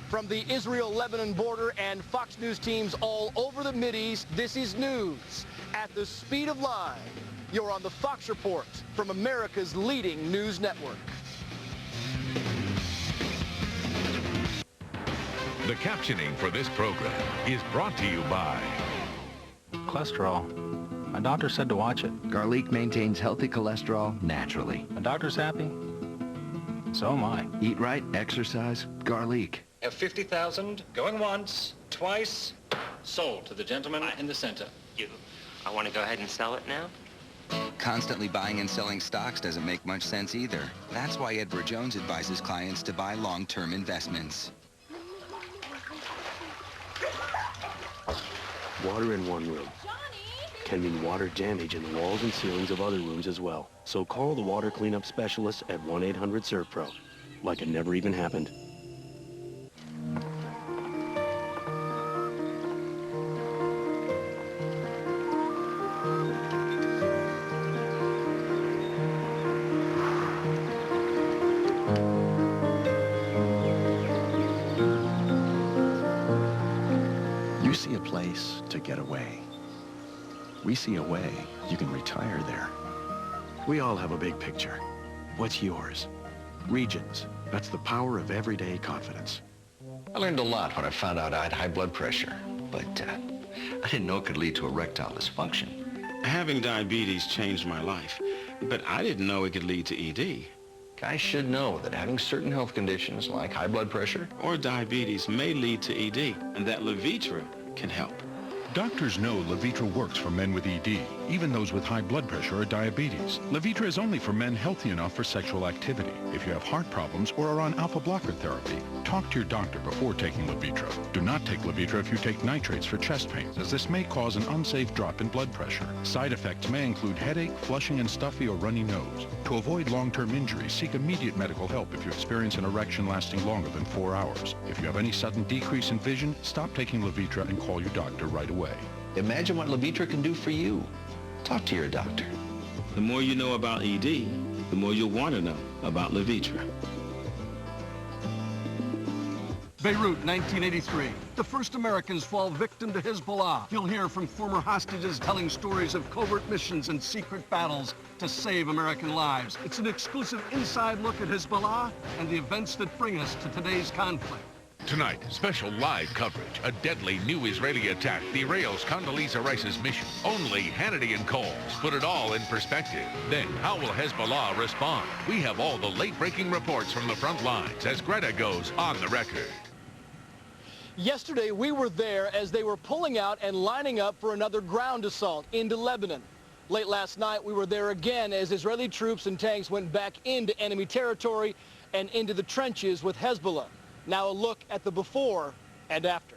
From the Israel-Lebanon border and Fox News teams all over the Mideast, this is news at the speed of light. You're on the Fox Report from America's leading news network. The captioning for this program is brought to you by cholesterol. My doctor said to watch it. Garlic maintains healthy cholesterol naturally. My doctor's happy. So am I. Eat right, exercise, garlic. Have 50,000 going once, twice, sold to the gentleman in the center. I want to go ahead and sell it now. Constantly buying and selling stocks doesn't make much sense either. That's why Edward Jones advises clients to buy long-term investments. Water in one room can mean water damage in the walls and ceilings of other rooms as well. So call the water cleanup specialist at 1-800-SERVPRO, like it never even happened. You see a place to get away. We see a way you can retire there. We all have a big picture. What's yours? Regions. That's the power of everyday confidence. I learned a lot when I found out I had high blood pressure, but I didn't know it could lead to erectile dysfunction. Having diabetes changed my life, but I didn't know it could lead to ED. Guys should know that having certain health conditions like high blood pressure or diabetes may lead to ED, and that Levitra can help. Doctors know Levitra works for men with ED, even those with high blood pressure or diabetes. Levitra is only for men healthy enough for sexual activity. If you have heart problems or are on alpha blocker therapy, talk to your doctor before taking Levitra. Do not take Levitra if you take nitrates for chest pains, as this may cause an unsafe drop in blood pressure. Side effects may include headache, flushing and stuffy or runny nose. To avoid long-term injury, seek immediate medical help if you experience an erection lasting longer than 4 hours. If you have any sudden decrease in vision, stop taking Levitra and call your doctor right away. Imagine what Levitra can do for you. Talk to your doctor. The more you know about ED, the more you'll want to know about Levitra. Beirut, 1983. The first Americans fall victim to Hezbollah. You'll hear from former hostages telling stories of covert missions and secret battles to save American lives. It's an exclusive inside look at Hezbollah and the events that bring us to today's conflict. Tonight, special live coverage. A deadly new Israeli attack derails Condoleezza Rice's mission. Only Hannity and Coles put it all in perspective. Then, how will Hezbollah respond? We have all the late-breaking reports from the front lines as Greta goes on the record. Yesterday, we were there as they were pulling out and lining up for another ground assault into Lebanon. Late last night, we were there again as Israeli troops and tanks went back into enemy territory and into the trenches with Hezbollah. Now a look at the before and after.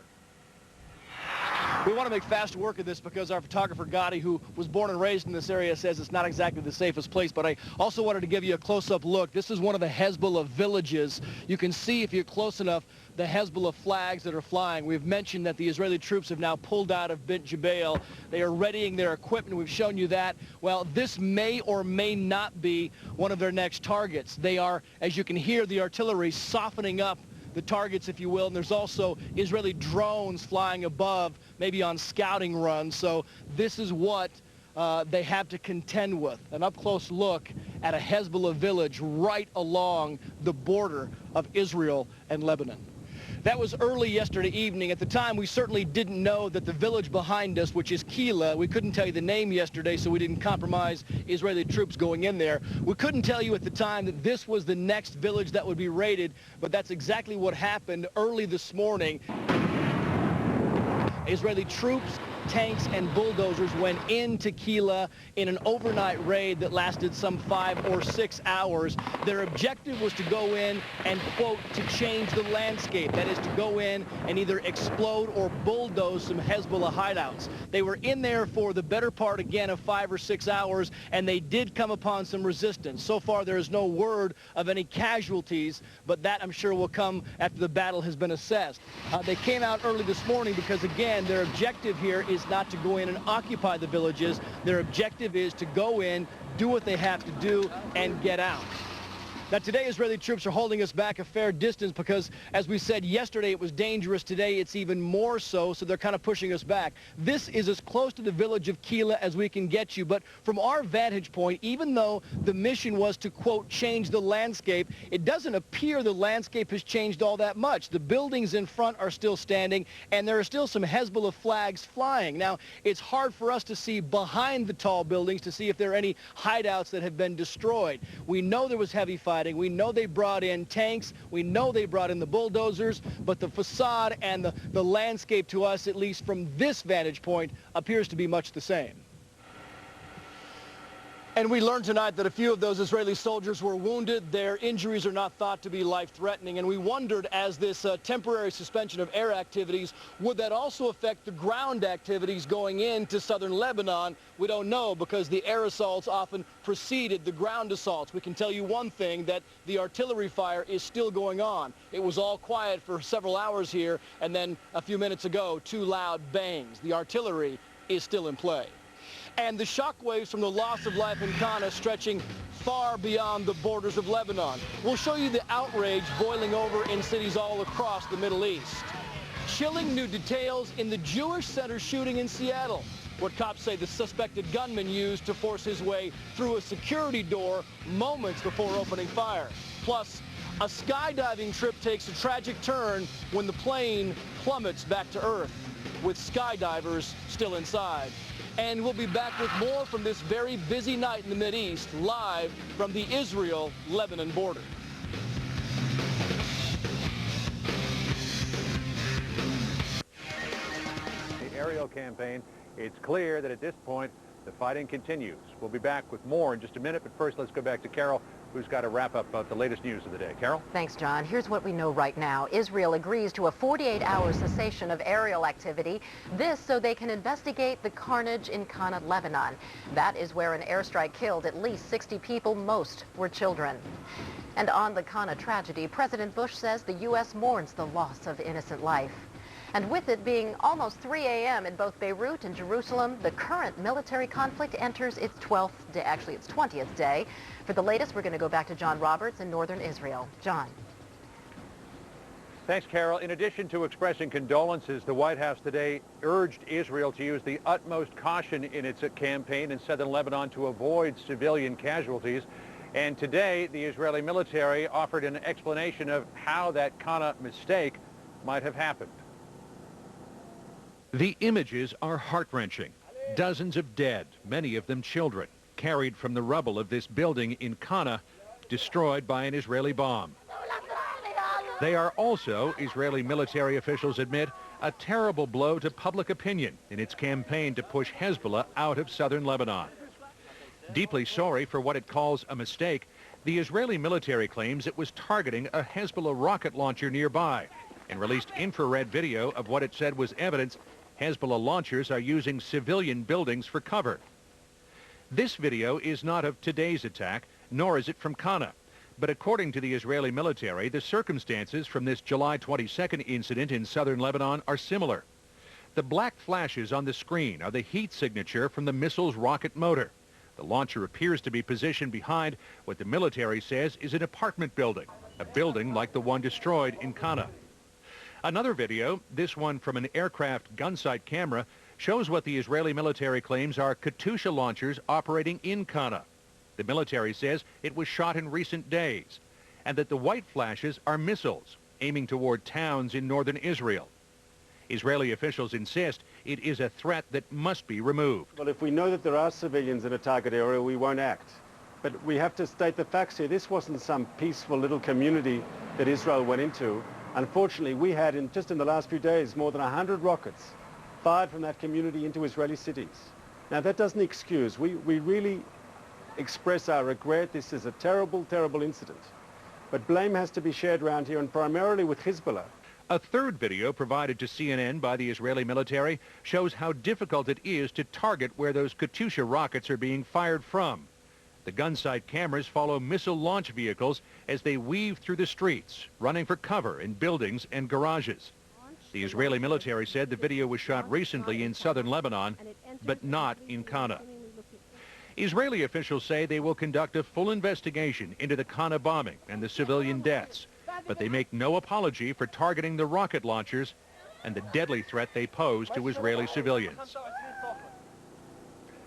We want to make fast work of this because our photographer Gotti, who was born and raised in this area, says it's not exactly the safest place, but I also wanted to give you a close-up look. This is one of the Hezbollah villages. You can see, if you're close enough, the Hezbollah flags that are flying. We've mentioned that the Israeli troops have now pulled out of Bint Jbeil. They are readying their equipment. We've shown you that. Well, this may or may not be one of their next targets. They are, as you can hear, the artillery softening up the targets, if you will, and there's also Israeli drones flying above, maybe on scouting runs. So this is what they have to contend with. An up-close look at a Hezbollah village right along the border of Israel and Lebanon. That was early yesterday evening. At the time, we certainly didn't know that the village behind us, which is Kila, we couldn't tell you the name yesterday, so we didn't compromise Israeli troops going in there. We couldn't tell you at the time that this was the next village that would be raided, but that's exactly what happened early this morning. Israeli troops, tanks, and bulldozers went into Kila in an overnight raid that lasted some 5 or 6 hours. Their objective was to go in and, quote, to change the landscape. That is, to go in and either explode or bulldoze some Hezbollah hideouts. They were in there for the better part, again, of 5 or 6 hours, and they did come upon some resistance. So far, there is no word of any casualties, but that, I'm sure, will come after the battle has been assessed. They came out early this morning because, again, their objective here is not to go in and occupy the villages. Their objective is to go in, do what they have to do, and get out. Now, today, Israeli troops are holding us back a fair distance because, as we said yesterday, it was dangerous. Today, it's even more so they're kind of pushing us back. This is as close to the village of Kila as we can get you, but from our vantage point, even though the mission was to, quote, change the landscape, it doesn't appear the landscape has changed all that much. The buildings in front are still standing, and there are still some Hezbollah flags flying. Now, it's hard for us to see behind the tall buildings to see if there are any hideouts that have been destroyed. We know there was heavy fighting. We know they brought in tanks. We know they brought in the bulldozers, but the facade and the landscape to us, at least from this vantage point, appears to be much the same. And we learned tonight that a few of those Israeli soldiers were wounded. Their injuries are not thought to be life-threatening. And we wondered, as this temporary suspension of air activities, would that also affect the ground activities going into southern Lebanon? We don't know, because the air assaults often preceded the ground assaults. We can tell you one thing, that the artillery fire is still going on. It was all quiet for several hours here, and then a few minutes ago, 2 loud bangs. The artillery is still in play. And the shockwaves from the loss of life in Qana stretching far beyond the borders of Lebanon. We'll show you the outrage boiling over in cities all across the Middle East. Chilling new details in the Jewish Center shooting in Seattle. What cops say the suspected gunman used to force his way through a security door moments before opening fire. Plus, a skydiving trip takes a tragic turn when the plane plummets back to Earth, with skydivers still inside. And we'll be back with more from this very busy night in the Mideast, live from the Israel-Lebanon border. The aerial campaign, it's clear that at this point, the fighting continues. We'll be back with more in just a minute, but first let's go back to Carol, who's got a wrap-up of the latest news of the day. Carol? Thanks, John. Here's what we know right now. Israel agrees to a 48-hour cessation of aerial activity. This so they can investigate the carnage in Qana, Lebanon. That is where an airstrike killed at least 60 people. Most were children. And on the Qana tragedy, President Bush says the U.S. mourns the loss of innocent life. And with it being almost 3 a.m. in both Beirut and Jerusalem, the current military conflict enters its 12th day, actually its 20th day. For the latest, we're going to go back to John Roberts in northern Israel. John. Thanks, Carol. In addition to expressing condolences, the White House today urged Israel to use the utmost caution in its campaign in southern Lebanon to avoid civilian casualties. And today, the Israeli military offered an explanation of how that Qana mistake might have happened. The images are heart-wrenching. Dozens of dead, many of them children, carried from the rubble of this building in Qana, destroyed by an Israeli bomb. They are also, Israeli military officials admit, a terrible blow to public opinion in its campaign to push Hezbollah out of southern Lebanon. Deeply sorry for what it calls a mistake, the Israeli military claims it was targeting a Hezbollah rocket launcher nearby and released infrared video of what it said was evidence Hezbollah launchers are using civilian buildings for cover. This video is not of today's attack, nor is it from Qana. But according to the Israeli military, the circumstances from this July 22nd incident in southern Lebanon are similar. The black flashes on the screen are the heat signature from the missile's rocket motor. The launcher appears to be positioned behind what the military says is an apartment building, a building like the one destroyed in Qana. Another video, this one from an aircraft gun sight camera, shows what the Israeli military claims are Katyusha launchers operating in Qana. The military says it was shot in recent days, and that the white flashes are missiles aiming toward towns in northern Israel. Israeli officials insist it is a threat that must be removed. Well, if we know that there are civilians in a target area, we won't act. But we have to state the facts here. This wasn't some peaceful little community that Israel went into. Unfortunately, we had, just in the last few days, more than 100 rockets fired from that community into Israeli cities. Now, that doesn't excuse. We really express our regret. This is a terrible, terrible incident. But blame has to be shared around here, and primarily with Hezbollah. A third video provided to CNN by the Israeli military shows how difficult it is to target where those Katyusha rockets are being fired from. The gun sight cameras follow missile launch vehicles as they weave through the streets, running for cover in buildings and garages. The Israeli military said the video was shot recently in southern Lebanon, but not in Qana. Israeli officials say they will conduct a full investigation into the Qana bombing and the civilian deaths, but they make no apology for targeting the rocket launchers and the deadly threat they pose to Israeli civilians.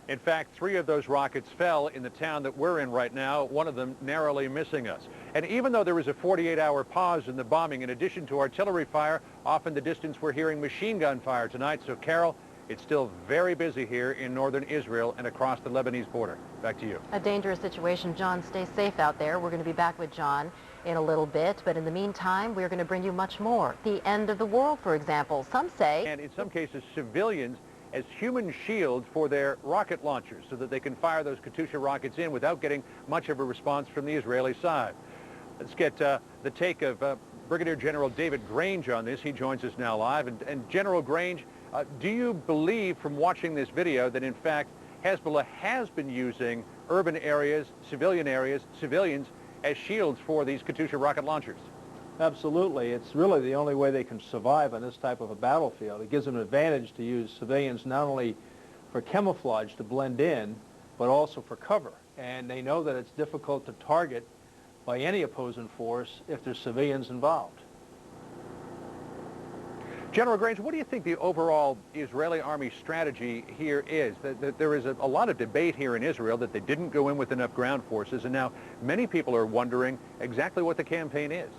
In fact, 3 of those rockets fell in the town that we're in right now, one of them narrowly missing us. And even though there was a 48-hour pause in the bombing, in addition to artillery fire, off in the distance we're hearing machine gun fire tonight. So, Carol, it's still very busy here in northern Israel and across the Lebanese border. Back to you. A dangerous situation. John, stay safe out there. We're going to be back with John in a little bit, but in the meantime, we're going to bring you much more. The end of the world, for example. Some say... And in some cases, civilians as human shields for their rocket launchers so that they can fire those Katyusha rockets in without getting much of a response from the Israeli side. Let's get the take of Brigadier General David Grange on this. He joins us now live. And General Grange, do you believe from watching this video that in fact Hezbollah has been using urban areas, civilians as shields for these Katyusha rocket launchers? Absolutely. It's really the only way they can survive on this type of a battlefield. It gives them an advantage to use civilians not only for camouflage to blend in, but also for cover. And they know that it's difficult to target by any opposing force if there's civilians involved. General Grange, what do you think the overall Israeli army strategy here is? That there is a lot of debate here in Israel that they didn't go in with enough ground forces, and now many people are wondering exactly what the campaign is.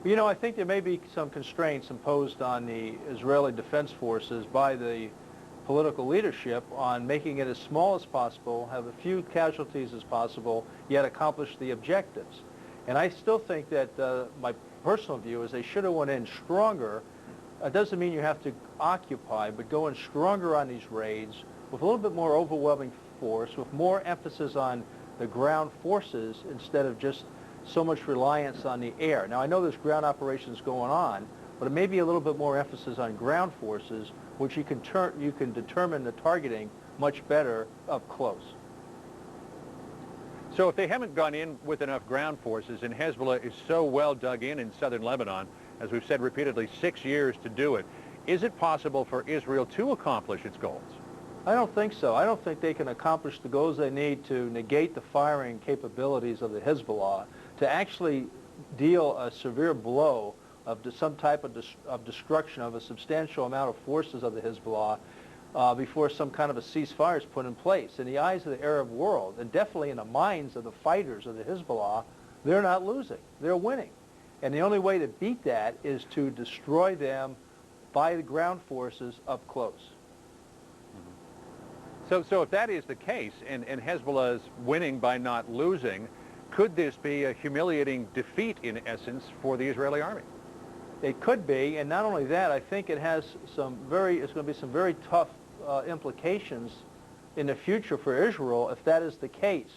You know, I think there may be some constraints imposed on the Israeli Defense Forces by the political leadership on making it as small as possible, have as few casualties as possible, yet accomplish the objectives. And I still think that my personal view is they should have went in stronger. It doesn't mean you have to occupy, but go in stronger on these raids with a little bit more overwhelming force, with more emphasis on the ground forces instead of just so much reliance on the air. Now, I know there's ground operations going on, but it may be a little bit more emphasis on ground forces, which you can determine the targeting much better up close. So if they haven't gone in with enough ground forces, and Hezbollah is so well dug in southern Lebanon, as we've said repeatedly, 6 years to do it, is it possible for Israel to accomplish its goals? I don't think so. I don't think they can accomplish the goals they need to negate the firing capabilities of the Hezbollah, to actually deal a severe blow of some type of destruction of a substantial amount of forces of the Hezbollah before some kind of a ceasefire is put in place. In the eyes of the Arab world, and definitely in the minds of the fighters of the Hezbollah, they're not losing. They're winning. And the only way to beat that is to destroy them by the ground forces up close. So if that is the case, and Hezbollah is winning by not losing, could this be a humiliating defeat, in essence, for the Israeli army? It could be, and not only that, I think it's going to be some very tough implications in the future for Israel if that is the case.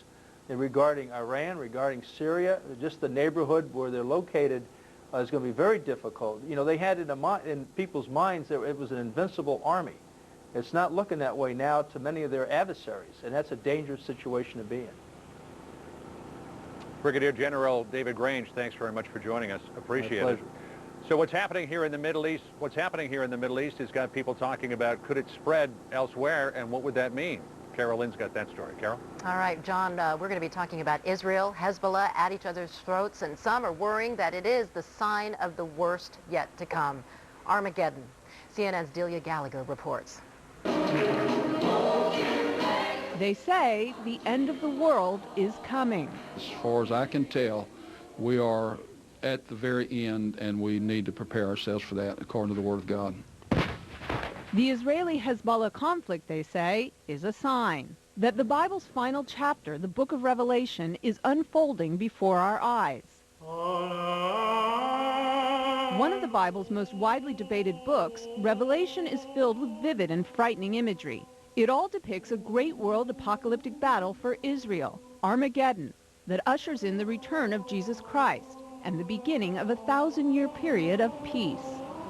And regarding Iran, regarding Syria, just the neighborhood where they're located is going to be very difficult. You know, they had in people's minds that it was an invincible army. It's not looking that way now to many of their adversaries, and that's a dangerous situation to be in. Brigadier General David Grange, thanks very much for joining us. Appreciate it. So what's happening here in the Middle East? What's happening here in the Middle East has got people talking about could it spread elsewhere, and what would that mean? Carol Lynn's got that story. Carol? All right, John, we're going to be talking about Israel, Hezbollah at each other's throats, and some are worrying that it is the sign of the worst yet to come. Armageddon. CNN's Delia Gallagher reports. They say the end of the world is coming. As far as I can tell, we are at the very end, and we need to prepare ourselves for that according to the Word of God. The Israeli-Hezbollah conflict, they say, is a sign that the Bible's final chapter, the book of Revelation, is unfolding before our eyes. One of the Bible's most widely debated books, Revelation is filled with vivid and frightening imagery. It all depicts a great world apocalyptic battle for Israel, Armageddon, that ushers in the return of Jesus Christ and the beginning of a 1,000-year period of peace.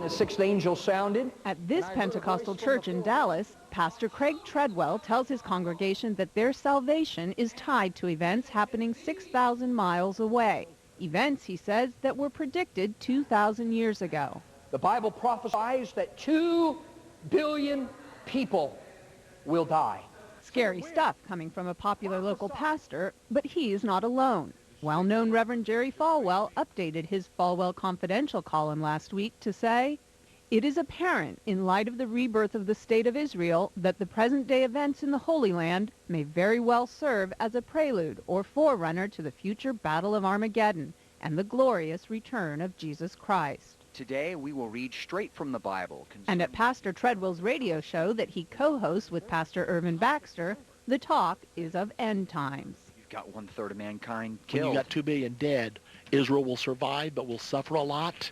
The sixth angel sounded. At this Pentecostal church in Dallas, Pastor Craig Treadwell tells his congregation that their salvation is tied to events happening 6,000 miles away. Events, he says, that were predicted 2,000 years ago. The Bible prophesies that 2 billion people will die. Scary stuff coming from a popular local pastor, but he is not alone. Well-known Reverend Jerry Falwell updated his Falwell Confidential column last week to say, "It is apparent, in light of the rebirth of the State of Israel, that the present-day events in the Holy Land may very well serve as a prelude or forerunner to the future Battle of Armageddon and the glorious return of Jesus Christ." Today, we will read straight from the Bible. And at Pastor Treadwell's radio show that he co-hosts with Pastor Irvin Baxter, the talk is of end times. Got 1/3 of mankind When killed. you got 2 billion dead, Israel will survive but will suffer a lot.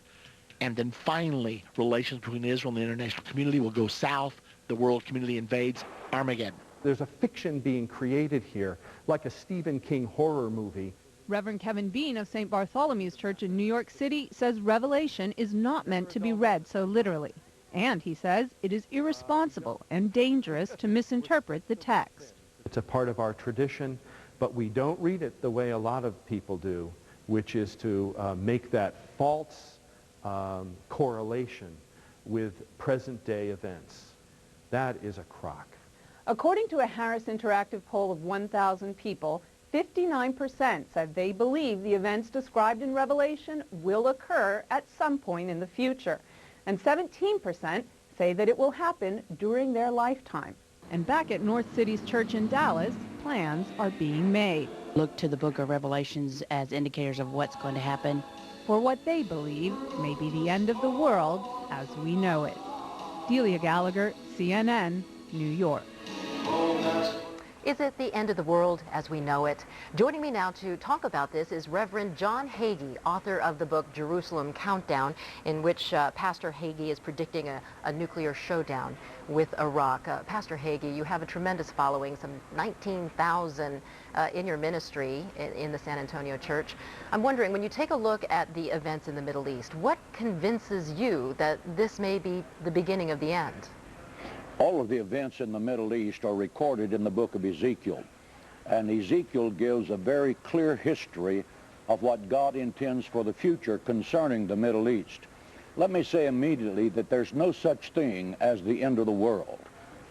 And then finally, relations between Israel and the international community will go south. The world community invades Armageddon. There's a fiction being created here, like a Stephen King horror movie. Reverend Kevin Bean of St. Bartholomew's Church in New York City says Revelation is not meant to be read so literally. And he says it is irresponsible and dangerous to misinterpret the text. It's a part of our tradition, but we don't read it the way a lot of people do, which is to make that false correlation with present-day events. That is a crock. According to a Harris Interactive poll of 1,000 people, 59% said they believe the events described in Revelation will occur at some point in the future. And 17% say that it will happen during their lifetime. And back at North City's church in Dallas, plans are being made. Look to the book of Revelations as indicators of what's going to happen. For what they believe may be the end of the world as we know it. Delia Gallagher, CNN, New York. Is it the end of the world as we know it? Joining me now to talk about this is Reverend John Hagee, author of the book Jerusalem Countdown, in which Pastor Hagee is predicting a nuclear showdown with Iraq. Pastor Hagee, you have a tremendous following, some 19,000 in your ministry in the San Antonio church. I'm wondering, when you take a look at the events in the Middle East, what convinces you that this may be the beginning of the end? All of the events in the Middle East are recorded in the book of Ezekiel. And Ezekiel gives a very clear history of what God intends for the future concerning the Middle East. Let me say immediately that there's no such thing as the end of the world.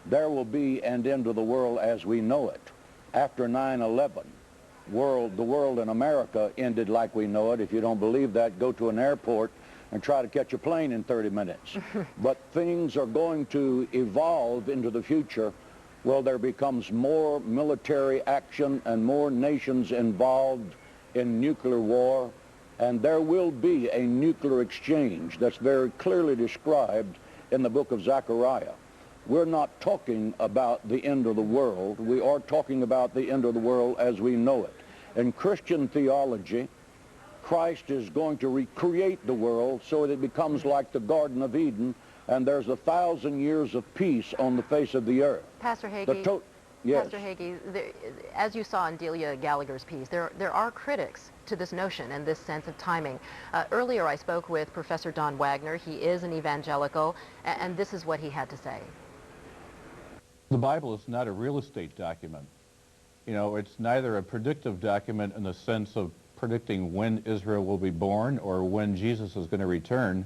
There will be an end of the world as we know it. After 9/11, the world in America ended like we know it. If you don't believe that, go to an airport and try to catch a plane in 30 minutes. But things are going to evolve into the future. Well, there becomes more military action and more nations involved in nuclear war, and there will be a nuclear exchange that's very clearly described in the book of Zechariah. We're not talking about the end of the world. We are talking about the end of the world as we know it. In Christian theology, Christ is going to recreate the world so that it becomes like the Garden of Eden, and there's 1,000 years of peace on the face of the earth. Pastor Hagee, yes. Pastor Hagee, as you saw in Delia Gallagher's piece, there are critics to this notion and this sense of timing. Earlier I spoke with Professor Don Wagner. He is an evangelical, and this is what he had to say. The Bible is not a real estate document. You know, it's neither a predictive document in the sense of predicting when Israel will be born or when Jesus is going to return,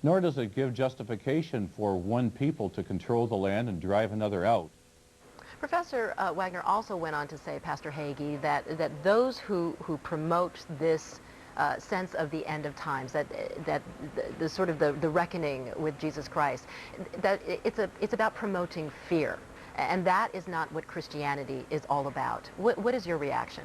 nor does it give justification for one people to control the land and drive another out. Professor Wagner also went on to say, Pastor Hagee, that those who promote this sense of the end of times, that the sort of the reckoning with Jesus Christ, that it's about promoting fear, and that is not what Christianity is all about. What is your reaction?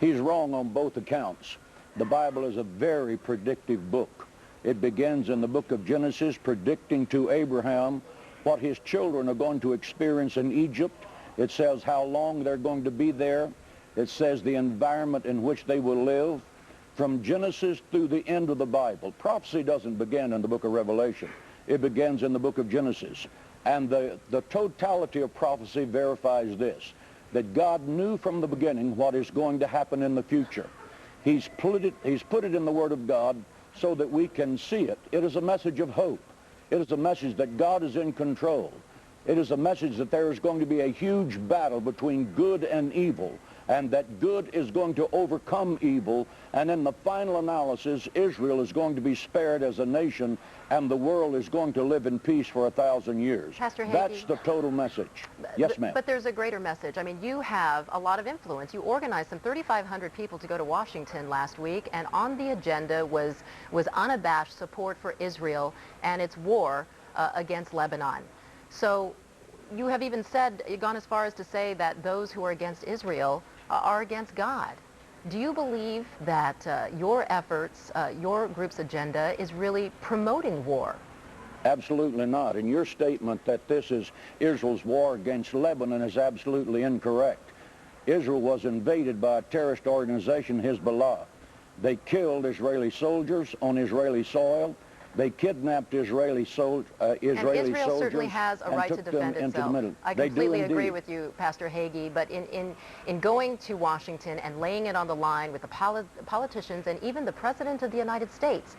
He's wrong on both accounts. The Bible is a very predictive book. It begins in the book of Genesis predicting to Abraham what his children are going to experience in Egypt. It says how long they're going to be there. It says the environment in which they will live. From Genesis through the end of the Bible, prophecy doesn't begin in the book of Revelation. It begins in the book of Genesis. And the totality of prophecy verifies this, that God knew from the beginning what is going to happen in the future. He's put it in the Word of God so that we can see it. It is a message of hope. It is a message that God is in control. It is a message that there is going to be a huge battle between good and evil, and that good is going to overcome evil, and in the final analysis, Israel is going to be spared as a nation, and the world is going to live in peace for 1,000 years. Pastor Hagee, that's the total message. Yes, ma'am. But there's a greater message. I mean, you have a lot of influence. You organized some 3,500 people to go to Washington last week, and on the agenda was unabashed support for Israel and its war against Lebanon. So you have even gone as far as to say that those who are against Israel are against God. Do you believe that your efforts, your group's agenda, is really promoting war? Absolutely not. And your statement that this is Israel's war against Lebanon is absolutely incorrect. Israel was invaded by a terrorist organization, Hezbollah. They killed Israeli soldiers on Israeli soil. They kidnapped Israeli soldiers. And Israel certainly has a right to defend itself. I completely agree with you, Pastor Hagee, but in going to Washington and laying it on the line with the politicians and even the President of the United States,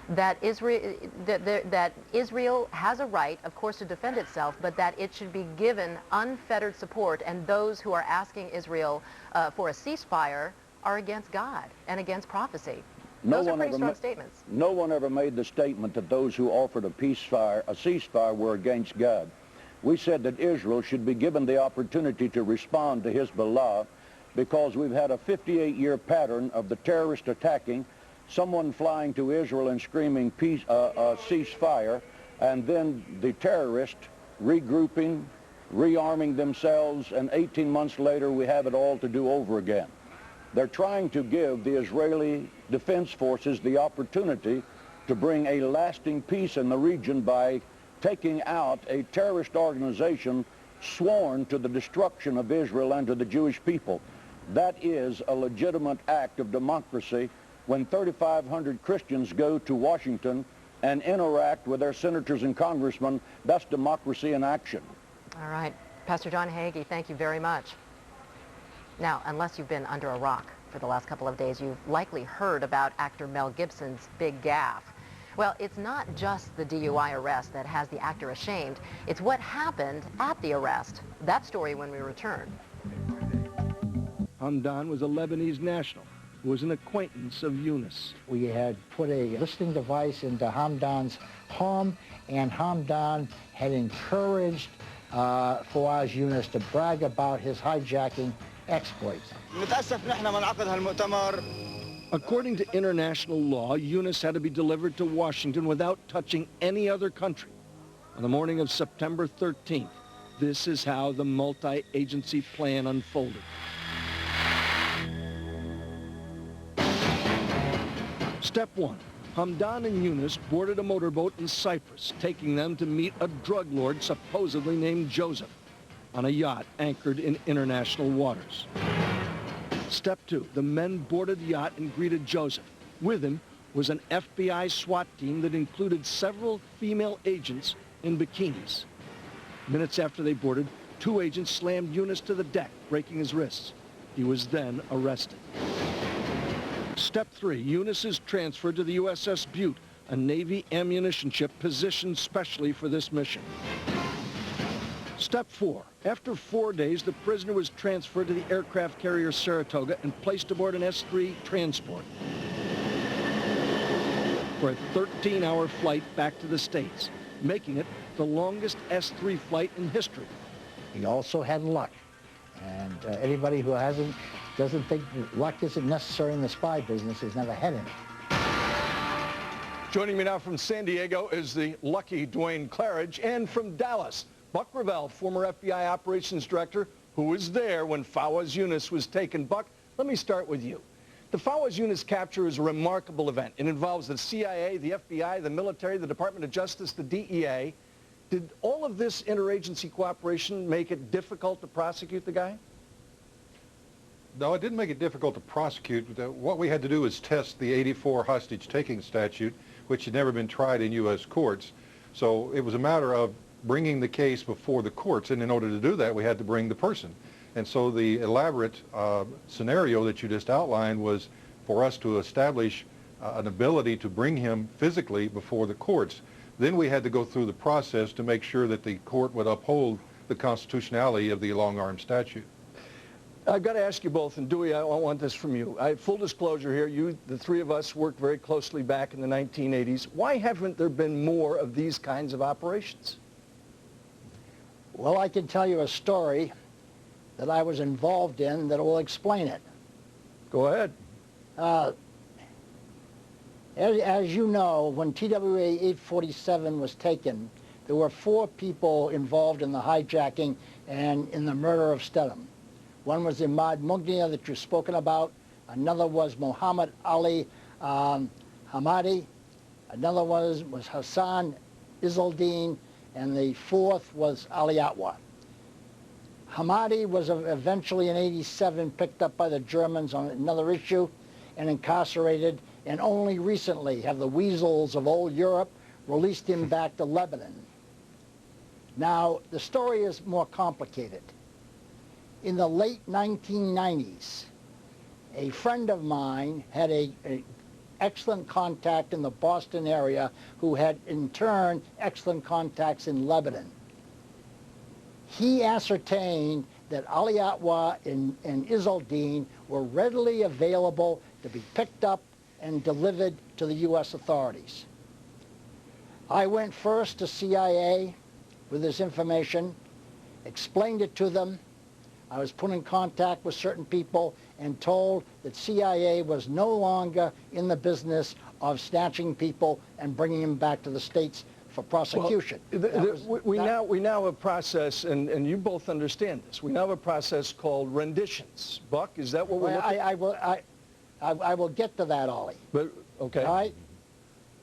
that Israel has a right, of course, to defend itself, but that it should be given unfettered support, and those who are asking Israel for a ceasefire are against God and against prophecy. Those are pretty strong statements. No one ever made the statement that those who offered a ceasefire were against God. We said that Israel should be given the opportunity to respond to Hezbollah because we've had a 58-year pattern of the terrorist attacking, someone flying to Israel and screaming ceasefire, and then the terrorist regrouping, rearming themselves, and 18 months later we have it all to do over again. They're trying to give the Israeli Defense Forces the opportunity to bring a lasting peace in the region by taking out a terrorist organization sworn to the destruction of Israel and to the Jewish people. That is a legitimate act of democracy when 3,500 Christians go to Washington and interact with their senators and congressmen. That's democracy in action. All right. Pastor John Hagee, thank you very much. Now, unless you've been under a rock for the last couple of days, you've likely heard about actor Mel Gibson's big gaffe. Well, it's not just the DUI arrest that has the actor ashamed. It's what happened at the arrest. That story when we return. Hamdan was a Lebanese national who was an acquaintance of Yunus. We had put a listening device into Hamdan's home, and Hamdan had encouraged Fawaz Yunus to brag about his hijacking exploits. According to international law, Yunus had to be delivered to Washington without touching any other country. On the morning of September 13th, this is how the multi-agency plan unfolded. Step 1. Hamdan and Yunus boarded a motorboat in Cyprus, taking them to meet a drug lord supposedly named Joseph on a yacht anchored in international waters. Step 2. The men boarded the yacht and greeted Joseph. With him was an FBI SWAT team that included several female agents in bikinis. Minutes after they boarded, 2 agents slammed Yunus to the deck, breaking his wrists. He was then arrested. Step 3. Yunus is transferred to the USS Butte, a Navy ammunition ship positioned specially for this mission. Step 4. After 4 days, the prisoner was transferred to the aircraft carrier Saratoga and placed aboard an S-3 transport for a 13-hour flight back to the States, making it the longest S-3 flight in history. He also had luck, and anybody who doesn't think that luck isn't necessary in the spy business has never had any. Joining me now from San Diego is the lucky Dwayne Claridge, and from Dallas, Buck Revell, former FBI operations director, who was there when Fawaz Yunus was taken. Buck, let me start with you. The Fawaz Yunus capture is a remarkable event. It involves the CIA, the FBI, the military, the Department of Justice, the DEA. Did all of this interagency cooperation make it difficult to prosecute the guy? No, it didn't make it difficult to prosecute. What we had to do is test the '84 hostage-taking statute, which had never been tried in U.S. courts. So it was a matter of bringing the case before the courts, and in order to do that, we had to bring the person. And so the elaborate scenario that you just outlined was for us to establish an ability to bring him physically before the courts. Then we had to go through the process to make sure that the court would uphold the constitutionality of the long-arm statute. I've got to ask you both, and Dewey, I want this from you. Full disclosure here, the three of us worked very closely back in the 1980s. Why haven't there been more of these kinds of operations? Well, I can tell you a story that I was involved in that will explain it. Go ahead. As you know, when TWA 847 was taken, there were 4 people involved in the hijacking and in the murder of Stedham. One was Imad Mughniya that you've spoken about. Another was Muhammad Ali Hamadi. Another was Hassan Izzeldin. And the 4th was Ali Atwa. Hamadi was eventually in '87 picked up by the Germans on another issue and incarcerated, and only recently have the weasels of old Europe released him back to Lebanon. Now, the story is more complicated. In the late 1990s, a friend of mine had an excellent contact in the Boston area who had, in turn, excellent contacts in Lebanon. He ascertained that Ali Atwa and Izzeldin were readily available to be picked up and delivered to the U.S. authorities. I went first to CIA with this information, explained it to them. I was put in contact with certain people and told that CIA was no longer in the business of snatching people and bringing them back to the States for prosecution. Well, we now have a process, and you both understand this. We now have a process called renditions. Buck, is that what we're looking at? I will get to that, Ollie. But, okay. All right?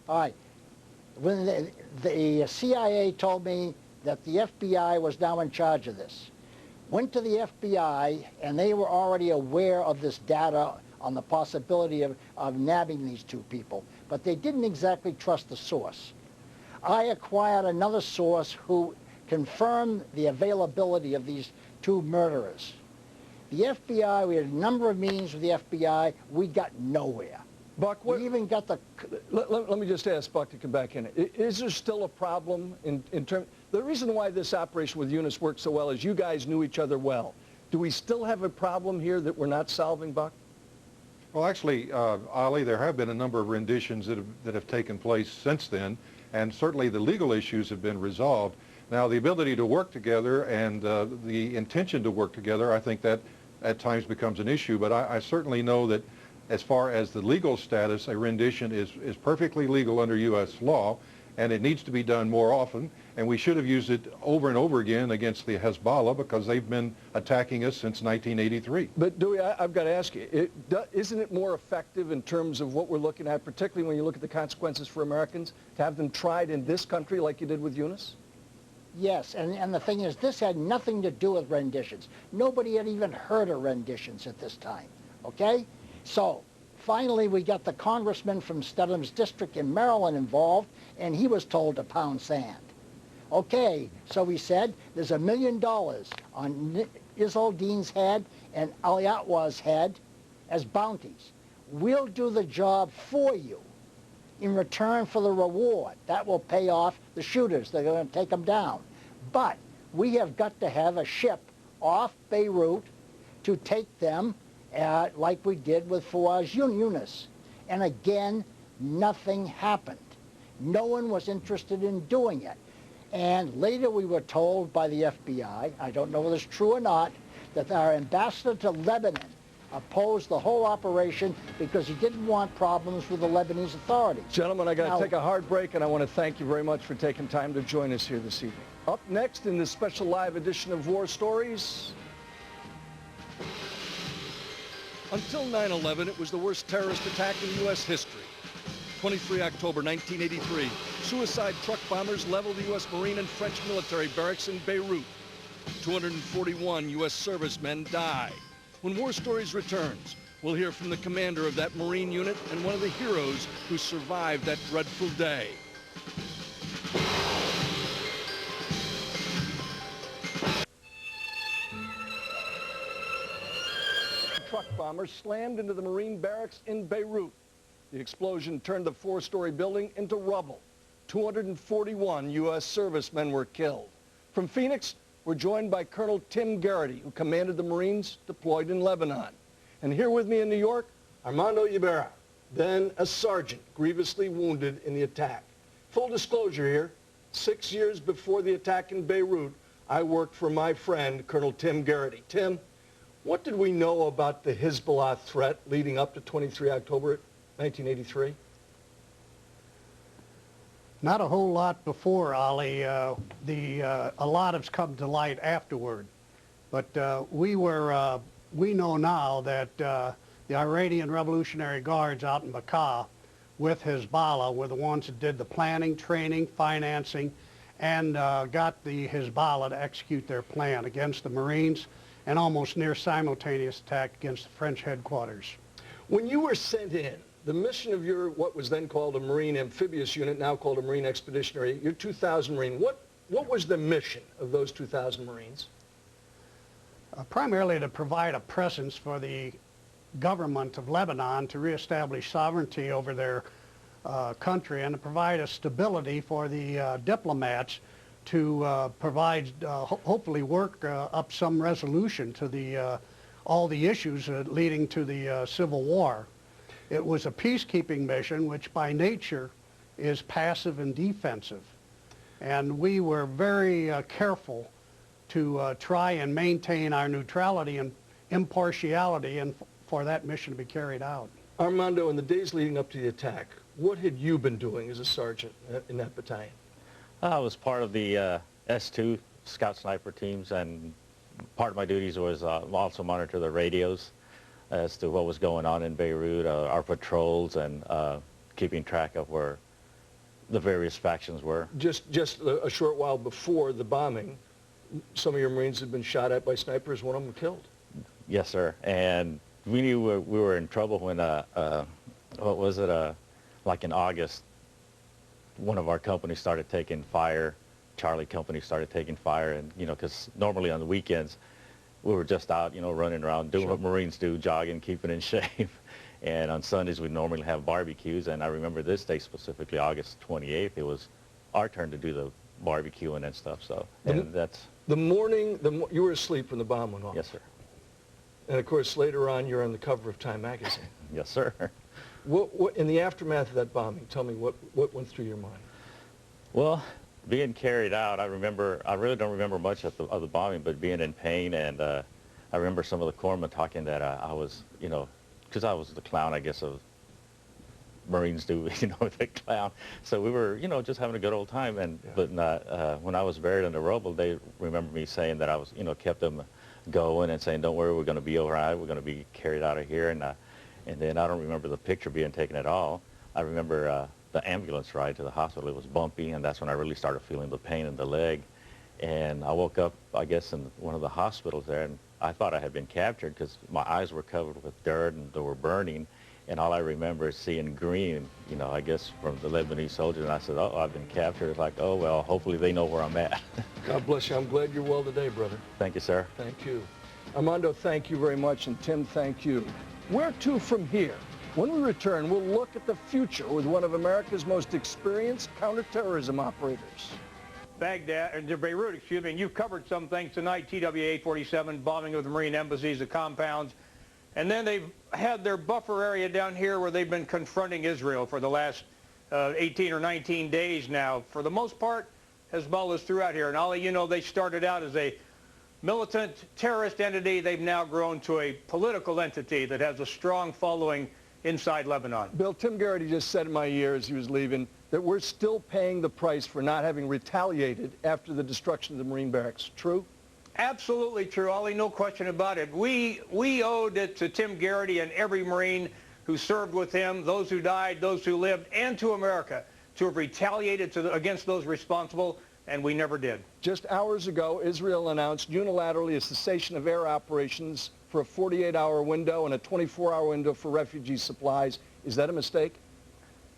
All right. When the CIA told me that the FBI was now in charge of this, went to the FBI, and they were already aware of this data on the possibility of nabbing these 2 people, but they didn't exactly trust the source. I acquired another source who confirmed the availability of these 2 murderers. The FBI, we had a number of meetings with the FBI, we got nowhere. Buck, we even got the... Let me just ask Buck to come back in. Is there still a problem in terms... The reason why this operation with Yunus worked so well is you guys knew each other well. Do we still have a problem here that we're not solving, Buck? Well, actually, Ali, there have been a number of renditions that have taken place since then, and certainly the legal issues have been resolved. Now, the ability to work together and the intention to work together, I think that at times becomes an issue, but I certainly know that as far as the legal status, a rendition is perfectly legal under U.S. law, and it needs to be done more often, and we should have used it over and over again against the Hezbollah because they've been attacking us since 1983. But Dewey, I've got to ask you, isn't it more effective in terms of what we're looking at, particularly when you look at the consequences for Americans, to have them tried in this country like you did with Yunus? Yes, and the thing is, this had nothing to do with renditions. Nobody had even heard of renditions at this time, okay? So, finally, we got the congressman from Stedham's district in Maryland involved, and he was told to pound sand. Okay, so we said, there's $1 million on Izzeldin's head and Ali Atwa's head as bounties. We'll do the job for you in return for the reward. That will pay off the shooters. They're going to take them down. But we have got to have a ship off Beirut to take them like we did with Fawaz Yunus. And again, nothing happened. No one was interested in doing it. And later we were told by the FBI, I don't know whether it's true or not, that our ambassador to Lebanon opposed the whole operation because he didn't want problems with the Lebanese authorities. Gentlemen, I got to take a hard break, and I want to thank you very much for taking time to join us here this evening. Up next in this special live edition of War Stories, Until 9/11, it was the worst terrorist attack in U.S. history. 23 October 1983, suicide truck bombers leveled the U.S. Marine and French military barracks in Beirut. 241 U.S. servicemen died. When War Stories returns, we'll hear from the commander of that Marine unit and one of the heroes who survived that dreadful day. Truck bomber slammed into the Marine barracks in Beirut. The explosion turned the four-story building into rubble. 241 U.S. servicemen were killed. From Phoenix, we're joined by Colonel Tim Garrity, who commanded the Marines deployed in Lebanon. And here with me in New York, Armando Ibarra, then a sergeant grievously wounded in the attack. Full disclosure here, 6 years before the attack in Beirut, I worked for my friend, Colonel Tim Garrity. Tim, what did we know about the Hezbollah threat leading up to 23 October 1983? Not a whole lot before, Ali. A lot has come to light afterward. But we know now that the Iranian Revolutionary Guards out in Bekaa with Hezbollah were the ones that did the planning, training, financing, and got the Hezbollah to execute their plan against the Marines, and almost near simultaneous attack against the French headquarters. When you were sent in, the mission of your, what was then called a Marine Amphibious Unit, now called a Marine Expeditionary, your 2,000 Marine, what was the mission of those 2,000 Marines? Primarily to provide a presence for the government of Lebanon to reestablish sovereignty over their country, and to provide a stability for the diplomats to provide, hopefully work up some resolution to the all the issues leading to the Civil War. It was a peacekeeping mission, which by nature is passive and defensive. And we were very careful to try and maintain our neutrality and impartiality, and for that mission to be carried out. Armando, in the days leading up to the attack, what had you been doing as a sergeant in that battalion? I was part of the S2 Scout Sniper teams, and part of my duties was also monitor the radios as to what was going on in Beirut, our patrols, and keeping track of where the various factions were. Just a short while before the bombing, some of your Marines had been shot at by snipers, one of them killed. Yes, sir. And we knew we were in trouble when, what was it, like in August, one of our companies started taking fire. Charlie Company started taking fire, and, you know, because normally on the weekends, we were just out, you know, running around, doing what Marines do, jogging, keeping in shape. And on Sundays, we normally have barbecues. And I remember this day specifically, August 28th, it was our turn to do the barbecuing and stuff. So, and that's... The morning, you were asleep when the bomb went off. Yes, sir. And of course, later on, you're on the cover of Time magazine. Yes, sir. What, in the aftermath of that bombing, tell me what went through your mind? Well, being carried out, I really don't remember much of the bombing, but being in pain, and I remember some of the corpsmen talking that I was, you know, because I was the clown, I guess, of Marines do, you know, the clown. So we were, you know, just having a good old time. And but when I was buried in the rubble, they remember me saying that I was, you know, kept them going and saying, "Don't worry, we're going to be all right. We're going to be carried out of here." And then I don't remember the picture being taken at all. I remember the ambulance ride to the hospital. It was bumpy, and that's when I really started feeling the pain in the leg. And I woke up, I guess, in one of the hospitals there, and I thought I had been captured because my eyes were covered with dirt and they were burning. And all I remember is seeing green, you know, I guess from the Lebanese soldiers. And I said, "Oh, I've been captured." It's like, oh, well, hopefully they know where I'm at. God bless you. I'm glad you're well today, brother. Thank you, sir. Thank you. Armando, thank you very much. And Tim, thank you. Where to from here? When we return, we'll look at the future with one of America's most experienced counterterrorism operators. Beirut, excuse me, and you've covered some things tonight, TWA-847, bombing of the Marine embassies, the compounds. And then they've had their buffer area down here where they've been confronting Israel for the last 18 or 19 days now. For the most part, Hezbollah's throughout here. And Ali, you know, they started out as a militant terrorist entity. They've now grown to a political entity that has a strong following inside Lebanon. Bill, Tim Garrity just said in my ear as he was leaving that we're still paying the price for not having retaliated after the destruction of the Marine barracks. True? Absolutely true, Ollie, no question about it. We owed it to Tim Garrity and every Marine who served with him, those who died, those who lived, and to America to have retaliated against those responsible, and we never did. Just hours ago, Israel announced unilaterally a cessation of air operations for a 48-hour window and a 24-hour window for refugee supplies. Is that a mistake?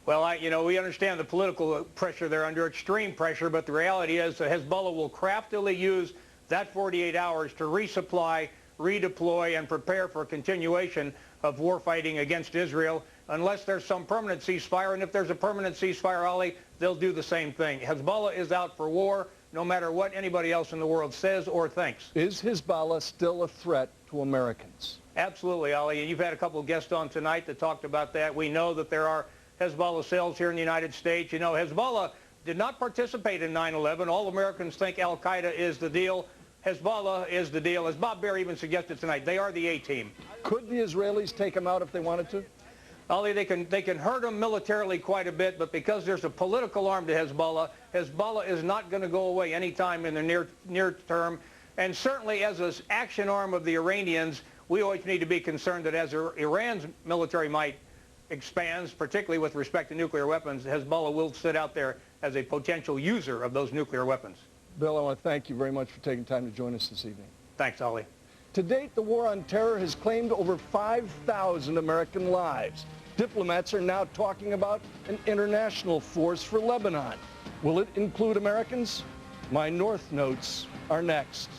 Well, we understand the political pressure. They're under extreme pressure, but the reality is that Hezbollah will craftily use that 48 hours to resupply, redeploy, and prepare for a continuation of war fighting against Israel unless there's some permanent ceasefire. And if there's a permanent ceasefire, Ollie, they'll do the same thing. Hezbollah is out for war no matter what anybody else in the world says or thinks. Is Hezbollah still a threat to Americans? Absolutely, Ollie. And you've had a couple of guests on tonight that talked about that. We know that there are Hezbollah cells here in the United States. You know, Hezbollah did not participate in 9/11. All Americans think Al-Qaeda is the deal. Hezbollah is the deal. As Bob Baer even suggested tonight, they are the A-team. Could the Israelis take them out if they wanted to? Ollie, they can hurt them militarily quite a bit, but because there's a political arm to Hezbollah, Hezbollah is not going to go away anytime in the near term. And certainly as an action arm of the Iranians, we always need to be concerned that as Iran's military might expands, particularly with respect to nuclear weapons, Hezbollah will sit out there as a potential user of those nuclear weapons. Bill, I want to thank you very much for taking time to join us this evening. Thanks, Ollie. To date, the war on terror has claimed over 5,000 American lives. Diplomats are now talking about an international force for Lebanon. Will it include Americans? My North Notes are next.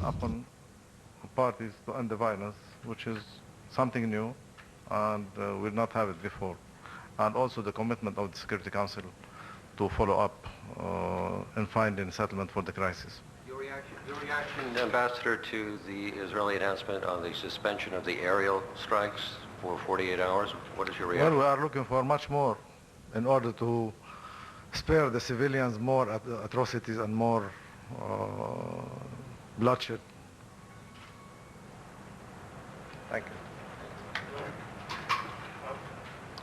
Upon parties to end the violence, which is something new and will not have it before. And also the commitment of the Security Council to follow up and finding settlement for the crisis. Your reaction, Ambassador, to the Israeli announcement on the suspension of the aerial strikes for 48 hours? What is your reaction? Well, we are looking for much more in order to spare the civilians more atrocities and more bloodshed. Thank you.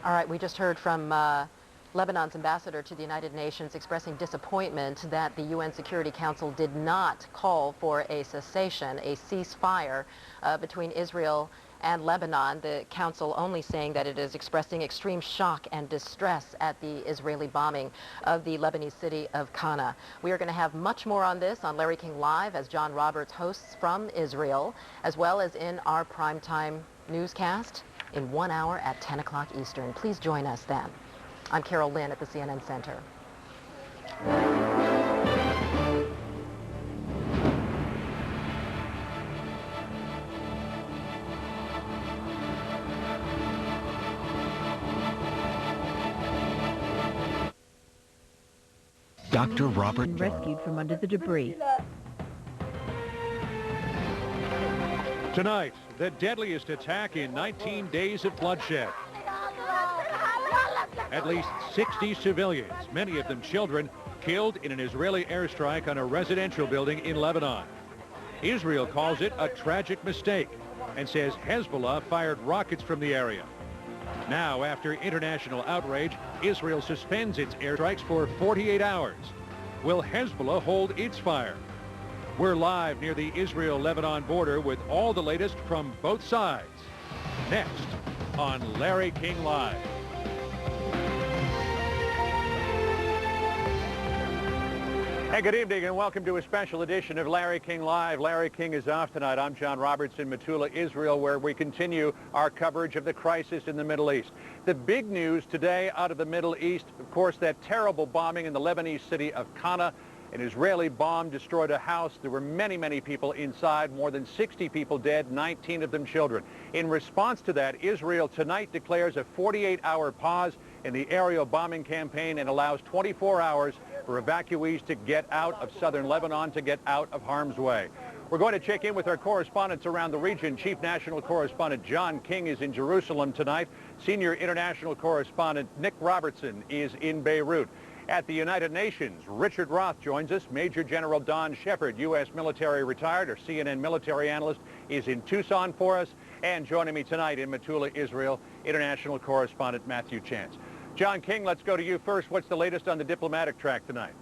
All right, we just heard from Lebanon's ambassador to the United Nations expressing disappointment that the UN Security Council did not call for a cessation, a ceasefire between Israel and Lebanon. The council only saying that it is expressing extreme shock and distress at the Israeli bombing of the Lebanese city of Qana. We are going to have much more on this on Larry King Live as John Roberts hosts from Israel, as well as in our primetime newscast in 1 hour at 10 o'clock Eastern. Please join us then. I'm Carol Lynn at the CNN Center. Dr. Robert rescued from under the debris. Tonight, the deadliest attack in 19 days of bloodshed. At least 60 civilians, many of them children, killed in an Israeli airstrike on a residential building in Lebanon. Israel calls it a tragic mistake and says Hezbollah fired rockets from the area. Now, after international outrage, Israel suspends its airstrikes for 48 hours. Will Hezbollah hold its fire? We're live near the Israel-Lebanon border with all the latest from both sides. Next on Larry King Live. Hey, good evening and welcome to a special edition of Larry King Live. Larry King is off tonight. I'm John Roberts in Metula, Israel, where we continue our coverage of the crisis in the Middle East. The big news today out of the Middle East, of course, that terrible bombing in the Lebanese city of Qana. An Israeli bomb destroyed a house. There were many, many people inside, more than 60 people dead, 19 of them children. In response to that, Israel tonight declares a 48-hour pause in the aerial bombing campaign and allows 24 hours for evacuees to get out of southern Lebanon, to get out of harm's way. We're going to check in with our correspondents around the region. Chief National Correspondent John King is in Jerusalem tonight. Senior International Correspondent Nick Robertson is in Beirut. At the United Nations, Richard Roth joins us. Major General Don Shepard, U.S. military retired, or CNN military analyst, is in Tucson for us. And joining me tonight in Metula, Israel, international correspondent Matthew Chance. John King, let's go to you first. What's the latest on the diplomatic track tonight?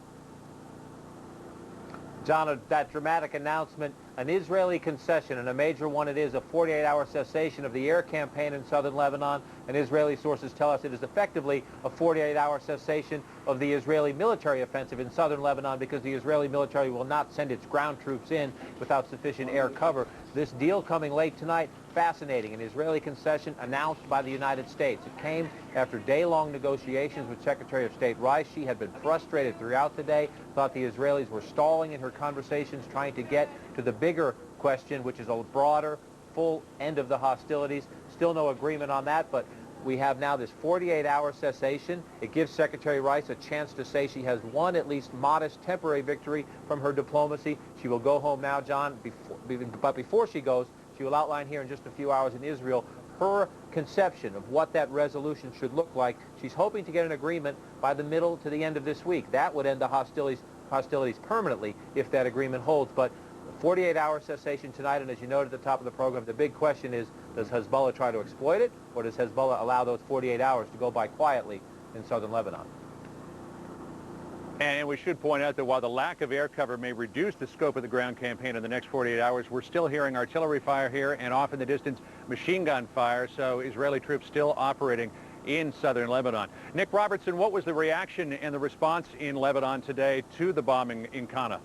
John, that dramatic announcement, an Israeli concession, and a major one it is, a 48-hour cessation of the air campaign in southern Lebanon. And Israeli sources tell us it is effectively a 48-hour cessation of the Israeli military offensive in southern Lebanon, because the Israeli military will not send its ground troops in without sufficient air cover. This deal coming late tonight, fascinating. An Israeli concession announced by the United States. It came after day-long negotiations with Secretary of State Rice. She had been frustrated throughout the day, thought the Israelis were stalling in her conversations, trying to get to the bigger question, which is a broader, full end of the hostilities. Still no agreement on that, but we have now this 48-hour cessation. It gives Secretary Rice a chance to say she has won at least modest temporary victory from her diplomacy. She will go home now, John, but before she goes, she will outline here in just a few hours in Israel her conception of what that resolution should look like. She's hoping to get an agreement by the middle to the end of this week. That would end the hostilities permanently if that agreement holds. But 48-hour cessation tonight, and as you noted at the top of the program, the big question is, does Hezbollah try to exploit it, or does Hezbollah allow those 48 hours to go by quietly in southern Lebanon? And we should point out that while the lack of air cover may reduce the scope of the ground campaign in the next 48 hours, we're still hearing artillery fire here and off in the distance machine gun fire, so Israeli troops still operating in southern Lebanon. Nick Robertson, what was the reaction and the response in Lebanon today to the bombing in Qana?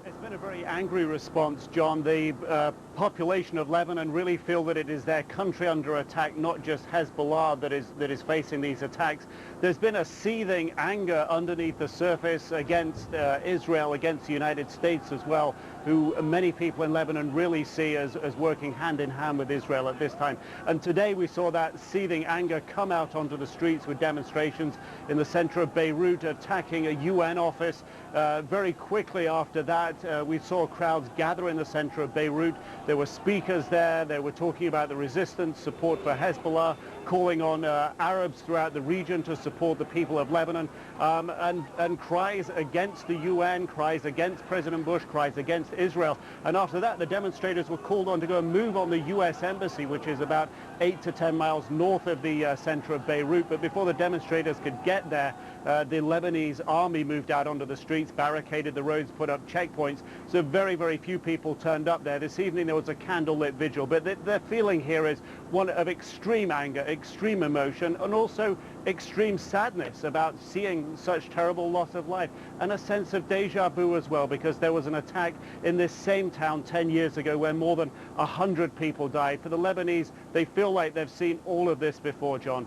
It's been a very angry response, John. The population of Lebanon really feel that it is their country under attack, not just Hezbollah that is facing these attacks. There's been a seething anger underneath the surface against Israel, against the United States as well, who many people in Lebanon really see as working hand in hand with Israel at this time. And today we saw that seething anger come out onto the streets with demonstrations in the center of Beirut, attacking a UN office. Very quickly after that, we saw crowds gather in the center of Beirut. There were speakers there. They were talking about the resistance, support for Hezbollah, calling on Arabs throughout the region to support the people of Lebanon, and cries against the UN, cries against President Bush, cries against Israel. And after that, the demonstrators were called on to go and move on the U.S. embassy, which is about 8 to 10 miles north of the center of Beirut. But before the demonstrators could get there, the Lebanese army moved out onto the streets, barricaded the roads, put up checkpoints. So very, very few people turned up there. This evening there was a candlelit vigil. But the feeling here is one of extreme anger, extreme emotion, and also extreme sadness about seeing such terrible loss of life, and a sense of deja vu as well, because there was an attack in this same town 10 years ago where more than 100 people died. For the Lebanese, they feel like they've seen all of this before, John.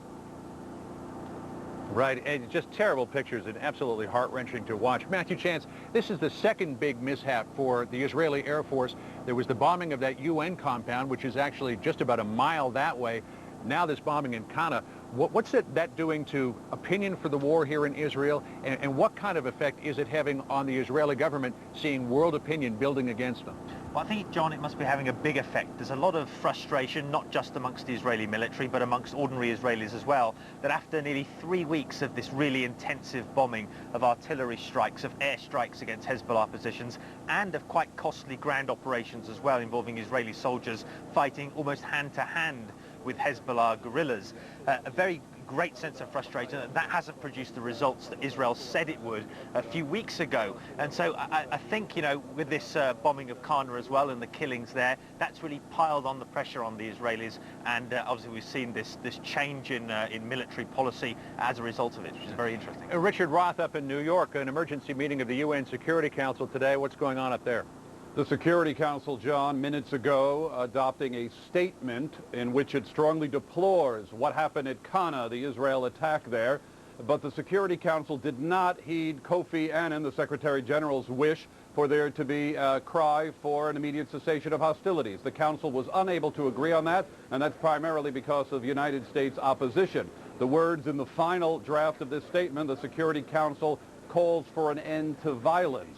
Right, and just terrible pictures and absolutely heart-wrenching to watch. Matthew Chance, this is the second big mishap for the Israeli Air Force. There was the bombing of that UN compound, which is actually just about a mile that way. Now this bombing in Qana. What's that doing to opinion for the war here in Israel, and what kind of effect is it having on the Israeli government seeing world opinion building against them? Well, I think, John, it must be having a big effect. There's a lot of frustration, not just amongst the Israeli military, but amongst ordinary Israelis as well, that after nearly 3 weeks of this really intensive bombing, of artillery strikes, of air strikes against Hezbollah positions, and of quite costly ground operations as well, involving Israeli soldiers fighting almost hand-to-hand with Hezbollah guerrillas, a very great sense of frustration that hasn't produced the results that Israel said it would a few weeks ago. And so I think, you know, with this bombing of Qana as well and the killings there, that's really piled on the pressure on the Israelis, and obviously we've seen this change in military policy as a result of it, which is very interesting. Richard Roth up in New York, an emergency meeting of the UN Security Council today. What's going on up there? The Security Council, John, minutes ago, adopting a statement in which it strongly deplores what happened at Qana, the Israel attack there. But the Security Council did not heed Kofi Annan, the Secretary General's wish for there to be a cry for an immediate cessation of hostilities. The Council was unable to agree on that, and that's primarily because of United States opposition. The words in the final draft of this statement, the Security Council calls for an end to violence.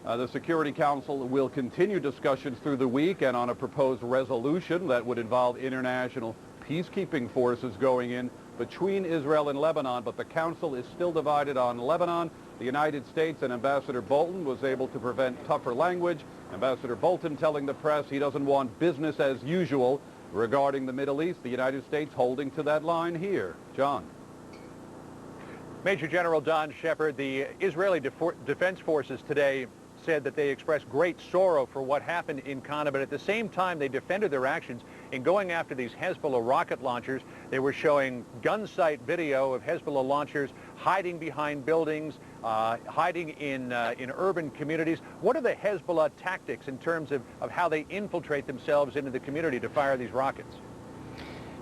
The Security Council will continue discussions through the week and on a proposed resolution that would involve international peacekeeping forces going in between Israel and Lebanon, but the Council is still divided on Lebanon. The United States and Ambassador Bolton was able to prevent tougher language. Ambassador Bolton telling the press he doesn't want business as usual regarding the Middle East. The United States holding to that line here. John. Major General Don Shepard, the Israeli Defense Forces today said that they expressed great sorrow for what happened in Qana, but at the same time they defended their actions in going after these Hezbollah rocket launchers. They were showing gun sight video of Hezbollah launchers hiding behind buildings, hiding in urban communities. What are the Hezbollah tactics in terms of how they infiltrate themselves into the community to fire these rockets?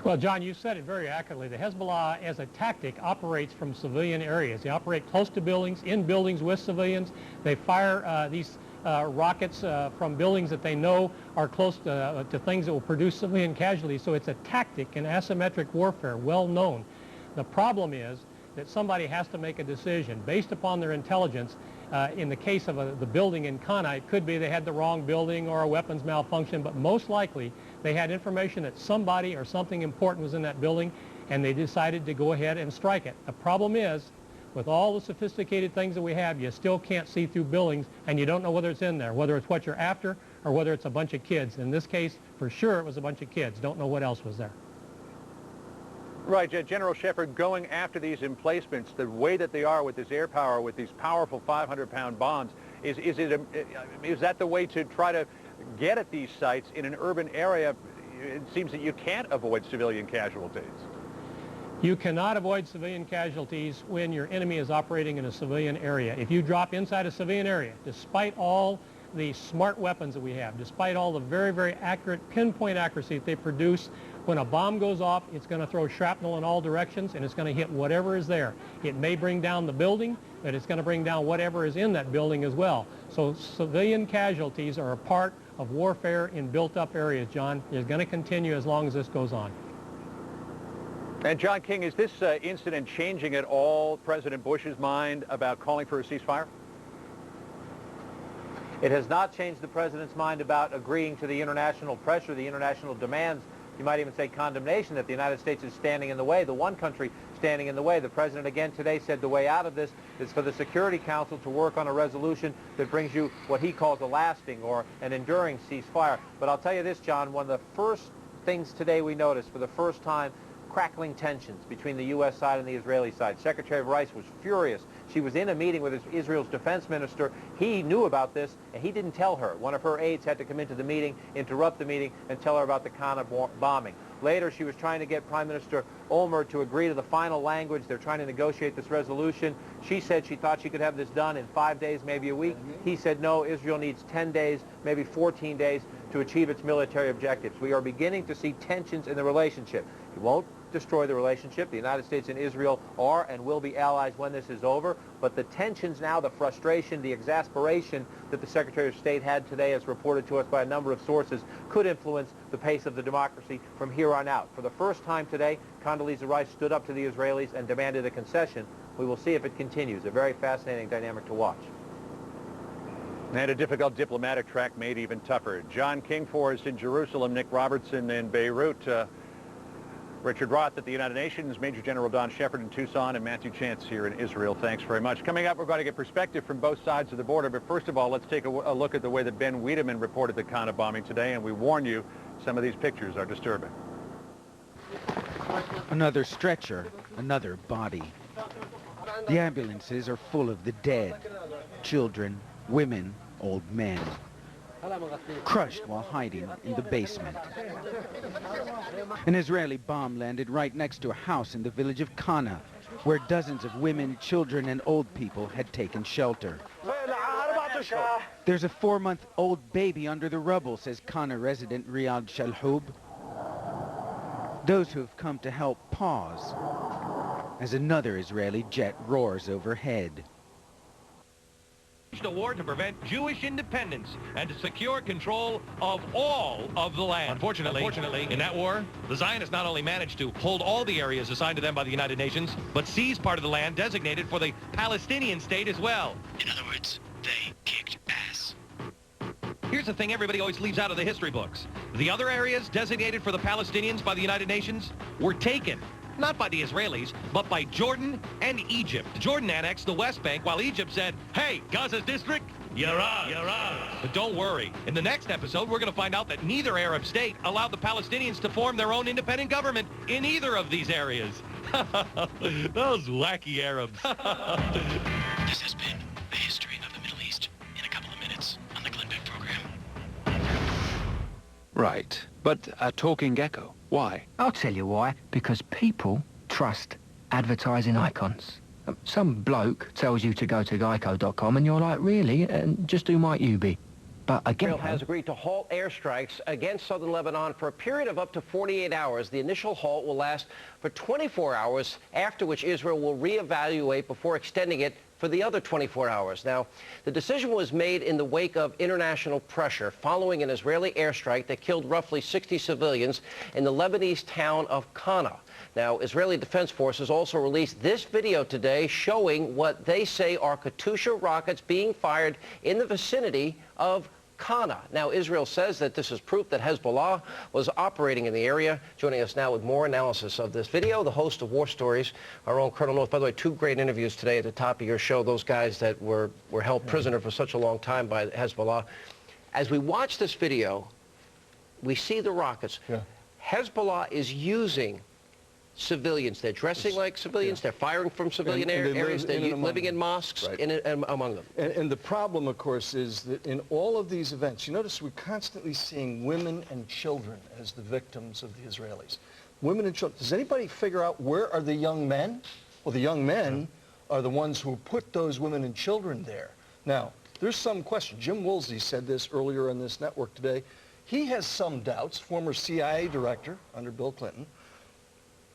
Well, John, you said it very accurately. The Hezbollah, as a tactic, operates from civilian areas. They operate close to buildings, in buildings with civilians. They fire these rockets from buildings that they know are close to things that will produce civilian casualties. So it's a tactic in asymmetric warfare, well known. The problem is that somebody has to make a decision based upon their intelligence. In the case of the building in Qana, it could be they had the wrong building or a weapons malfunction, but most likely they had information that somebody or something important was in that building, and they decided to go ahead and strike it. The problem is, with all the sophisticated things that we have, you still can't see through buildings, and you don't know whether it's in there, whether it's what you're after or whether it's a bunch of kids. In this case, for sure, it was a bunch of kids. Don't know what else was there. Right, General Shepard, going after these emplacements, the way that they are with this air power, with these powerful 500-pound bombs, is that the way to try to get at these sites in an urban area? It seems that you can't avoid civilian casualties. You cannot avoid civilian casualties when your enemy is operating in a civilian area. If you drop inside a civilian area, despite all the smart weapons that we have, despite all the very, very accurate pinpoint accuracy that they produce, when a bomb goes off, it's going to throw shrapnel in all directions, and it's going to hit whatever is there. It may bring down the building, but it's going to bring down whatever is in that building as well. So civilian casualties are a part of warfare in built-up areas, John. It's going to continue as long as this goes on. And John King, is this incident changing at all President Bush's mind about calling for a ceasefire? It has not changed the president's mind about agreeing to the international pressure, the international demands, you might even say condemnation, that the United States is standing in the way, the one country standing in the way. The president again today said the way out of this is for the Security Council to work on a resolution that brings you what he calls a lasting or an enduring ceasefire. But I'll tell you this, John, one of the first things today we noticed for the first time, crackling tensions between the U.S. side and the Israeli side. Secretary of Rice was furious. She was in a meeting with Israel's defense minister. He knew about this, and he didn't tell her. One of her aides had to come into the meeting, interrupt the meeting, and tell her about the Qana bombing. Later, she was trying to get Prime Minister Olmert to agree to the final language. They're trying to negotiate this resolution. She said she thought she could have this done in 5 days, maybe a week. He said, no, Israel needs 10 days, maybe 14 days to achieve its military objectives. We are beginning to see tensions in the relationship. It won't destroy the relationship. The United States and Israel are and will be allies when this is over. But the tensions now, the frustration, the exasperation that the Secretary of State had today, as reported to us by a number of sources, could influence the pace of the democracy from here on out. For the first time today, Condoleezza Rice stood up to the Israelis and demanded a concession. We will see if it continues. A very fascinating dynamic to watch. And a difficult diplomatic track made even tougher. John King for us in Jerusalem, Nick Robertson in Beirut. Richard Roth at the United Nations, Major General Don Shepard in Tucson, and Matthew Chance here in Israel. Thanks very much. Coming up, we're going to get perspective from both sides of the border. But first of all, let's take a look at the way that Ben Wiedemann reported the Qana bombing today. And we warn you, some of these pictures are disturbing. Another stretcher, another body. The ambulances are full of the dead. Children, women, old men. Crushed while hiding in the basement. An Israeli bomb landed right next to a house in the village of Qana, where dozens of women, children, and old people had taken shelter. There's a 4-month-old baby under the rubble, says Qana resident Riyad Shalhoub. Those who have come to help pause as another Israeli jet roars overhead. A war to prevent Jewish independence and to secure control of all of the land. Unfortunately, in that war, the Zionists not only managed to hold all the areas assigned to them by the United Nations, but seized part of the land designated for the Palestinian state as well. In other words, they kicked ass. Here's the thing everybody always leaves out of the history books. The other areas designated for the Palestinians by the United Nations were taken not by the Israelis, but by Jordan and Egypt. Jordan annexed the West Bank while Egypt said, hey, Gaza's district, you're out, you're out. But don't worry. In the next episode, we're going to find out that neither Arab state allowed the Palestinians to form their own independent government in either of these areas. Those wacky Arabs. This has been the history of the Middle East in a couple of minutes on the Glenn Beck program. Right, but a talking gecko. Why? I'll tell you why. Because people trust advertising icons. Some bloke tells you to go to geico.com and you're like, really? And just who might you be? But again, Israel has agreed to halt airstrikes against southern Lebanon for a period of up to 48 hours. The initial halt will last for 24 hours, after which Israel will reevaluate before extending it for the other 24 hours. Now, the decision was made in the wake of international pressure following an Israeli airstrike that killed roughly 60 civilians in the Lebanese town of Kana. Now, Israeli Defense Forces also released this video today showing what they say are Katyusha rockets being fired in the vicinity of Kana. Now, Israel says that this is proof that Hezbollah was operating in the area. Joining us now with more analysis of this video, the host of War Stories, our own Colonel North. By the way, two great interviews today at the top of your show, those guys that were held prisoner for such a long time by Hezbollah. As we watch this video, we see the rockets. Yeah. Hezbollah is using civilians. They're dressing like civilians. They're firing from civilian areas. They're living in mosques among them. And the problem, of course, is that in all of these events, you notice we're constantly seeing women and children as the victims of the Israelis. Women and children. Does anybody figure out where are the young men? Well, the young men are the ones who put those women and children there. Now, there's some question. Jim Woolsey said this earlier on this network today. He has some doubts, former CIA director under Bill Clinton.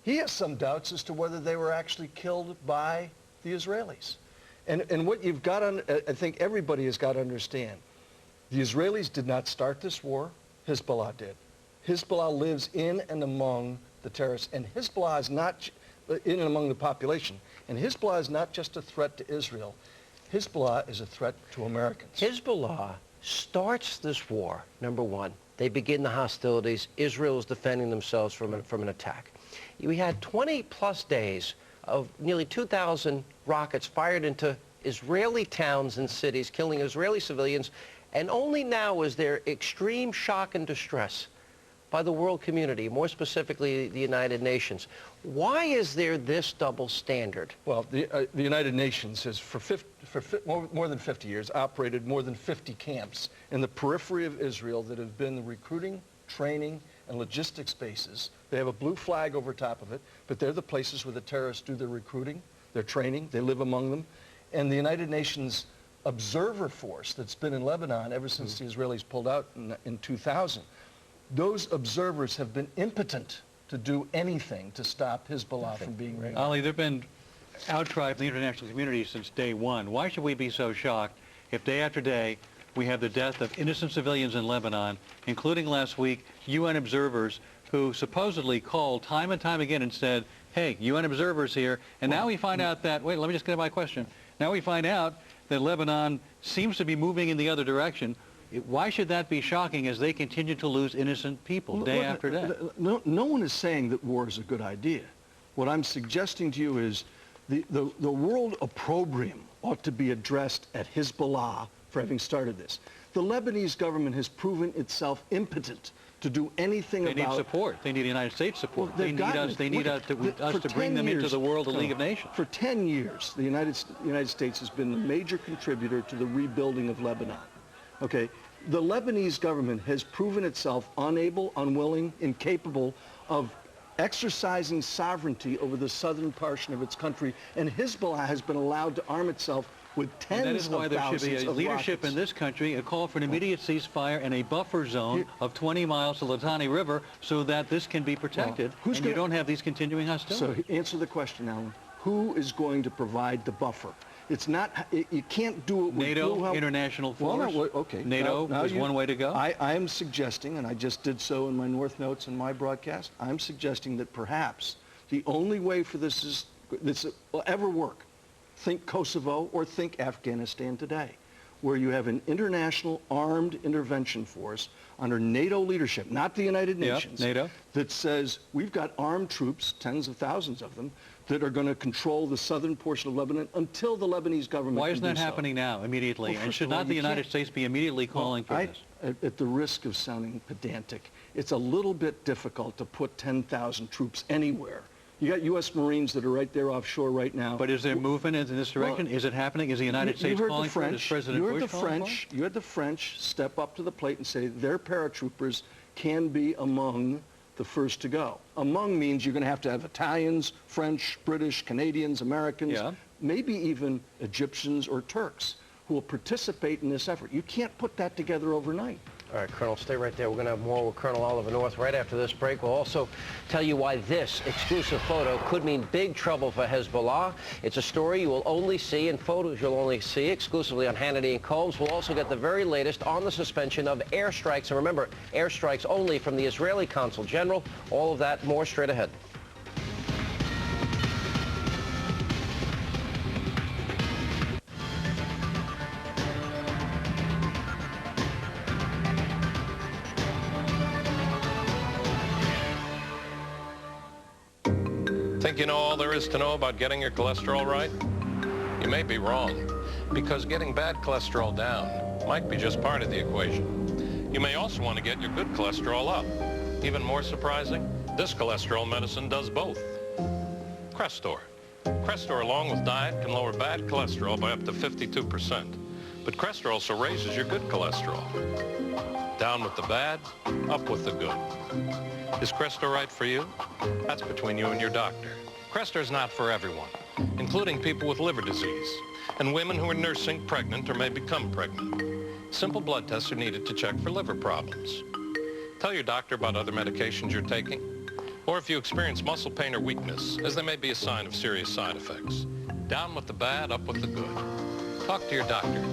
He has some doubts as to whether they were actually killed by the Israelis. And what you've got to, I think everybody has got to understand, the Israelis did not start this war, Hezbollah did. Hezbollah lives in and among the terrorists, and Hezbollah is not in and among the population. And Hezbollah is not just a threat to Israel. Hezbollah is a threat to Americans. Hezbollah starts this war, number one. They begin the hostilities. Israel is defending themselves from an attack. We had 20-plus days of nearly 2,000 rockets fired into Israeli towns and cities, killing Israeli civilians, and only now is there extreme shock and distress by the world community, more specifically the United Nations. Why is there this double standard? Well, the United Nations has, more than 50 years, operated more than 50 camps in the periphery of Israel that have been the recruiting, training, and logistics bases. They have a blue flag over top of it, but they're the places where the terrorists do their recruiting, their training, they live among them. And the United Nations observer force that's been in Lebanon ever since the Israelis pulled out in 2000, those observers have been impotent to do anything to stop Hezbollah from being ready. Ali, there have been outcry from the international community since day one. Why should we be so shocked if day after day we have the death of innocent civilians in Lebanon, including last week UN observers who supposedly called time and time again and said, hey, UN observers here, and now we find out that, wait, let me just get to my question. Now we find out that Lebanon seems to be moving in the other direction. Why should that be shocking as they continue to lose innocent people day after day? No one is saying that war is a good idea. What I'm suggesting to you is the world opprobrium ought to be addressed at Hezbollah for having started this. The Lebanese government has proven itself impotent to do anything about... They need support. They need United States support. Well, they need us to bring them into the world of League of Nations. For 10 years, the United States has been a major contributor to the rebuilding of Lebanon. Okay, the Lebanese government has proven itself unable, unwilling, incapable of exercising sovereignty over the southern portion of its country, and Hezbollah has been allowed to arm itself with tens of thousands of That is why there should be a leadership in this country, a call for an immediate ceasefire and a buffer zone of 20 miles to Litani River so that this can be protected and you don't have these continuing hostilities. So answer the question, Alan. Who is going to provide the buffer? It's not, you can't do it with NATO, international force. Well, no, okay. NATO is one way to go. I am suggesting, and I just did so in my North Notes in my broadcast, I'm suggesting that perhaps the only way for this will ever work, think Kosovo or think Afghanistan today. where you have an international armed intervention force under NATO leadership, not the United Nations, NATO, that says we've got armed troops, tens of thousands of them, that are going to control the southern portion of Lebanon until the Lebanese government Why isn't can that do happening now, immediately? Well, and should not the United States be immediately calling for this? At the risk of sounding pedantic, it's a little bit difficult to put 10,000 troops anywhere. You got U.S. Marines that are right there offshore right now. But is there movement in this direction? Is it happening? Is the United States calling for it? Is President Bush calling for it? You had the French step up to the plate and say their paratroopers can be among the first to go. Among means you're going to have Italians, French, British, Canadians, Americans, maybe even Egyptians or Turks who will participate in this effort. You can't put that together overnight. All right, Colonel, stay right there. We're going to have more with Colonel Oliver North right after this break. We'll also tell you why this exclusive photo could mean big trouble for Hezbollah. It's a story you will only see, and photos you'll only see exclusively on Hannity and Combs. We'll also get the very latest on the suspension of airstrikes. And remember, airstrikes only from the Israeli Consul General. All of that, more straight ahead. Think you know all there is to know about getting your cholesterol right? You may be wrong, because getting bad cholesterol down might be just part of the equation. You may also want to get your good cholesterol up. Even more surprising, this cholesterol medicine does both. Crestor. Crestor, along with diet, can lower bad cholesterol by up to 52%. But Crestor also raises your good cholesterol. Down with the bad, up with the good. Is Crestor right for you? That's between you and your doctor. Crestor is not for everyone, including people with liver disease and women who are nursing, pregnant, or may become pregnant. Simple blood tests are needed to check for liver problems. Tell your doctor about other medications you're taking, or if you experience muscle pain or weakness, as they may be a sign of serious side effects. Down with the bad, up with the good. Talk to your doctor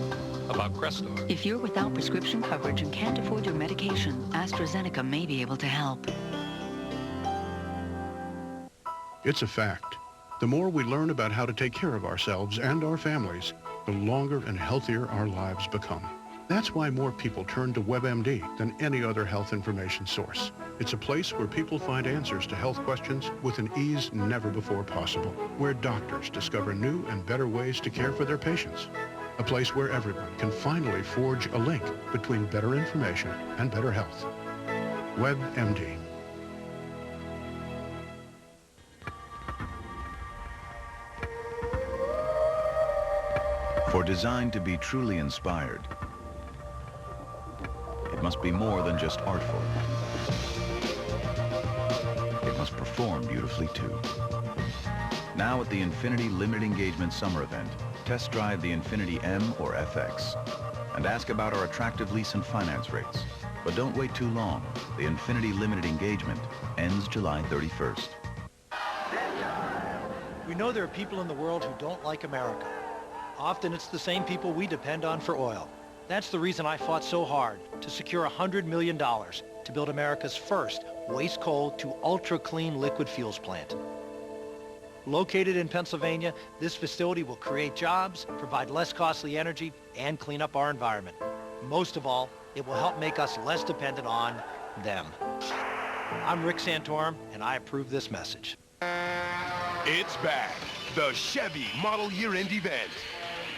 about Crestor. If you're without prescription coverage and can't afford your medication, AstraZeneca may be able to help. It's a fact. The more we learn about how to take care of ourselves and our families, the longer and healthier our lives become. That's why more people turn to WebMD than any other health information source. It's a place where people find answers to health questions with an ease never before possible, where doctors discover new and better ways to care for their patients. A place where everyone can finally forge a link between better information and better health. WebMD. For design to be truly inspired, it must be more than just artful. It must perform beautifully too. Now at the Infiniti Limited Engagement Summer Event, test drive the Infiniti M or FX and ask about our attractive lease and finance rates. But don't wait too long. The Infiniti Limited Engagement ends July 31st. We know there are people in the world who don't like America. Often it's the same people we depend on for oil. That's the reason I fought so hard to secure $100 million to build America's first waste coal to ultra-clean liquid fuels plant. Located in Pennsylvania, this facility will create jobs, provide less costly energy, and clean up our environment. Most of all, it will help make us less dependent on them. I'm Rick Santorum, and I approve this message. It's back, the Chevy Model Year End event.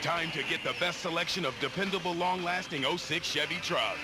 Time to get the best selection of dependable, long-lasting 06 Chevy trucks.